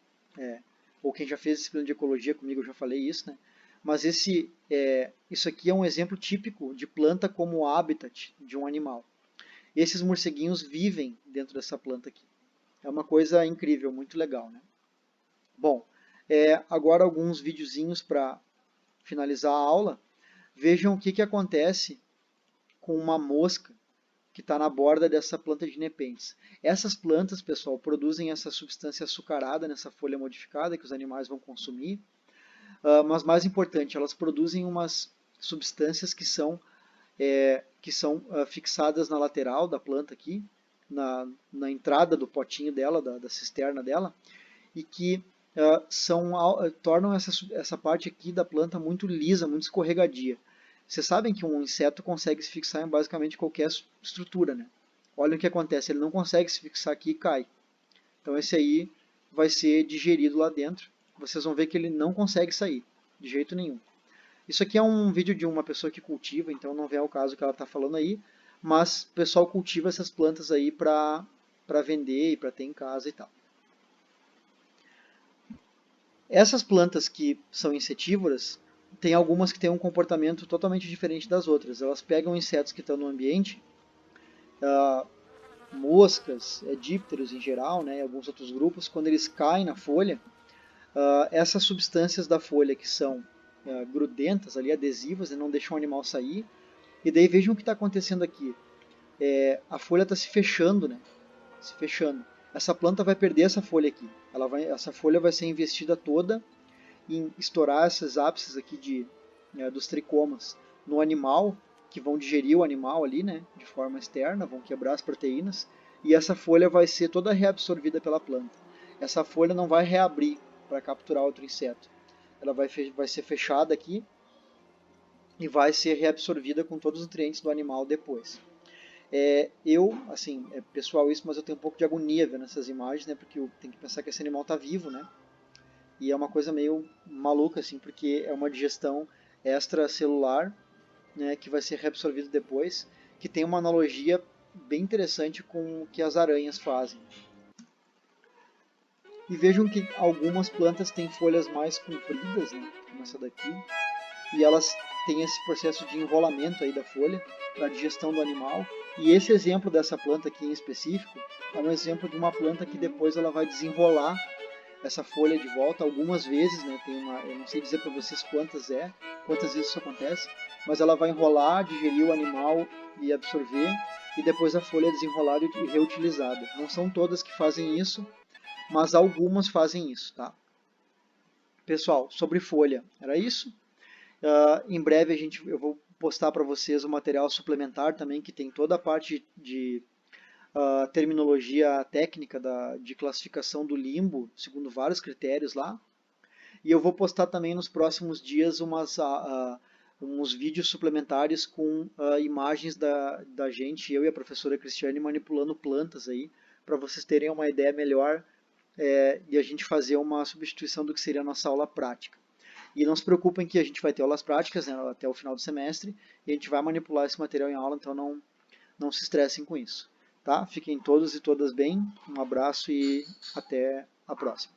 ou quem já fez disciplina de ecologia comigo, eu já falei isso, né? Mas isso aqui é um exemplo típico de planta como habitat de um animal. Esses morceguinhos vivem dentro dessa planta aqui. É uma coisa incrível, muito legal, né? Bom, agora alguns videozinhos para finalizar a aula. Vejam o que acontece com uma mosca que está na borda dessa planta de Nepenthes. Essas plantas, pessoal, produzem essa substância açucarada nessa folha modificada que os animais vão consumir. Mas mais importante, elas produzem umas substâncias que são fixadas na lateral da planta aqui, na entrada do potinho dela, da cisterna dela, e que tornam essa parte aqui da planta muito lisa, muito escorregadia. Vocês sabem que um inseto consegue se fixar em basicamente qualquer estrutura, né? Olha o que acontece, ele não consegue se fixar aqui e cai. Então esse aí vai ser digerido lá dentro. Vocês vão ver que ele não consegue sair, de jeito nenhum. Isso aqui é um vídeo de uma pessoa que cultiva, então não vem ao caso que ela está falando aí, mas o pessoal cultiva essas plantas aí para vender e para ter em casa e tal. Essas plantas que são insetívoras, tem algumas que têm um comportamento totalmente diferente das outras. Elas pegam insetos que estão no ambiente, moscas, dípteros em geral, né, e alguns outros grupos, quando eles caem na folha, essas substâncias da folha que são grudentas, ali, adesivas, e não deixam o animal sair. E daí vejam o que está acontecendo aqui. A folha está se fechando, né? Se fechando. Essa planta vai perder essa folha aqui. Essa folha vai ser investida toda em estourar esses ápices aqui dos tricomas no animal, que vão digerir o animal ali, né? De forma externa, vão quebrar as proteínas. E essa folha vai ser toda reabsorvida pela planta. Essa folha não vai reabrir para capturar outro inseto. Ela vai ser fechada aqui e vai ser reabsorvida com todos os nutrientes do animal depois. Pessoal isso, mas eu tenho um pouco de agonia vendo essas imagens, né, porque eu tenho que pensar que esse animal está vivo, né, e é uma coisa meio maluca, assim, porque é uma digestão extracelular, né, que vai ser reabsorvida depois, que tem uma analogia bem interessante com o que as aranhas fazem. E vejam que algumas plantas têm folhas mais compridas, né, como essa daqui, e elas têm esse processo de enrolamento aí da folha, da digestão do animal. E esse exemplo dessa planta aqui em específico é um exemplo de uma planta que depois ela vai desenrolar essa folha de volta algumas vezes, né? Eu não sei dizer para vocês quantas vezes isso acontece, mas ela vai enrolar, digerir o animal e absorver, e depois a folha é desenrolada e reutilizada. Não são todas que fazem isso, mas algumas fazem isso, tá? Pessoal, sobre folha, era isso? Em breve eu vou postar para vocês o material suplementar também, que tem toda a parte de terminologia técnica de classificação do limbo, segundo vários critérios lá. E eu vou postar também nos próximos dias uns vídeos suplementares com imagens da gente, eu e a professora Cristiane, manipulando plantas aí, para vocês terem uma ideia melhor e a gente fazer uma substituição do que seria a nossa aula prática. E não se preocupem que a gente vai ter aulas práticas, né, até o final do semestre, e a gente vai manipular esse material em aula, então não se estressem com isso. Tá? Fiquem todos e todas bem, um abraço e até a próxima.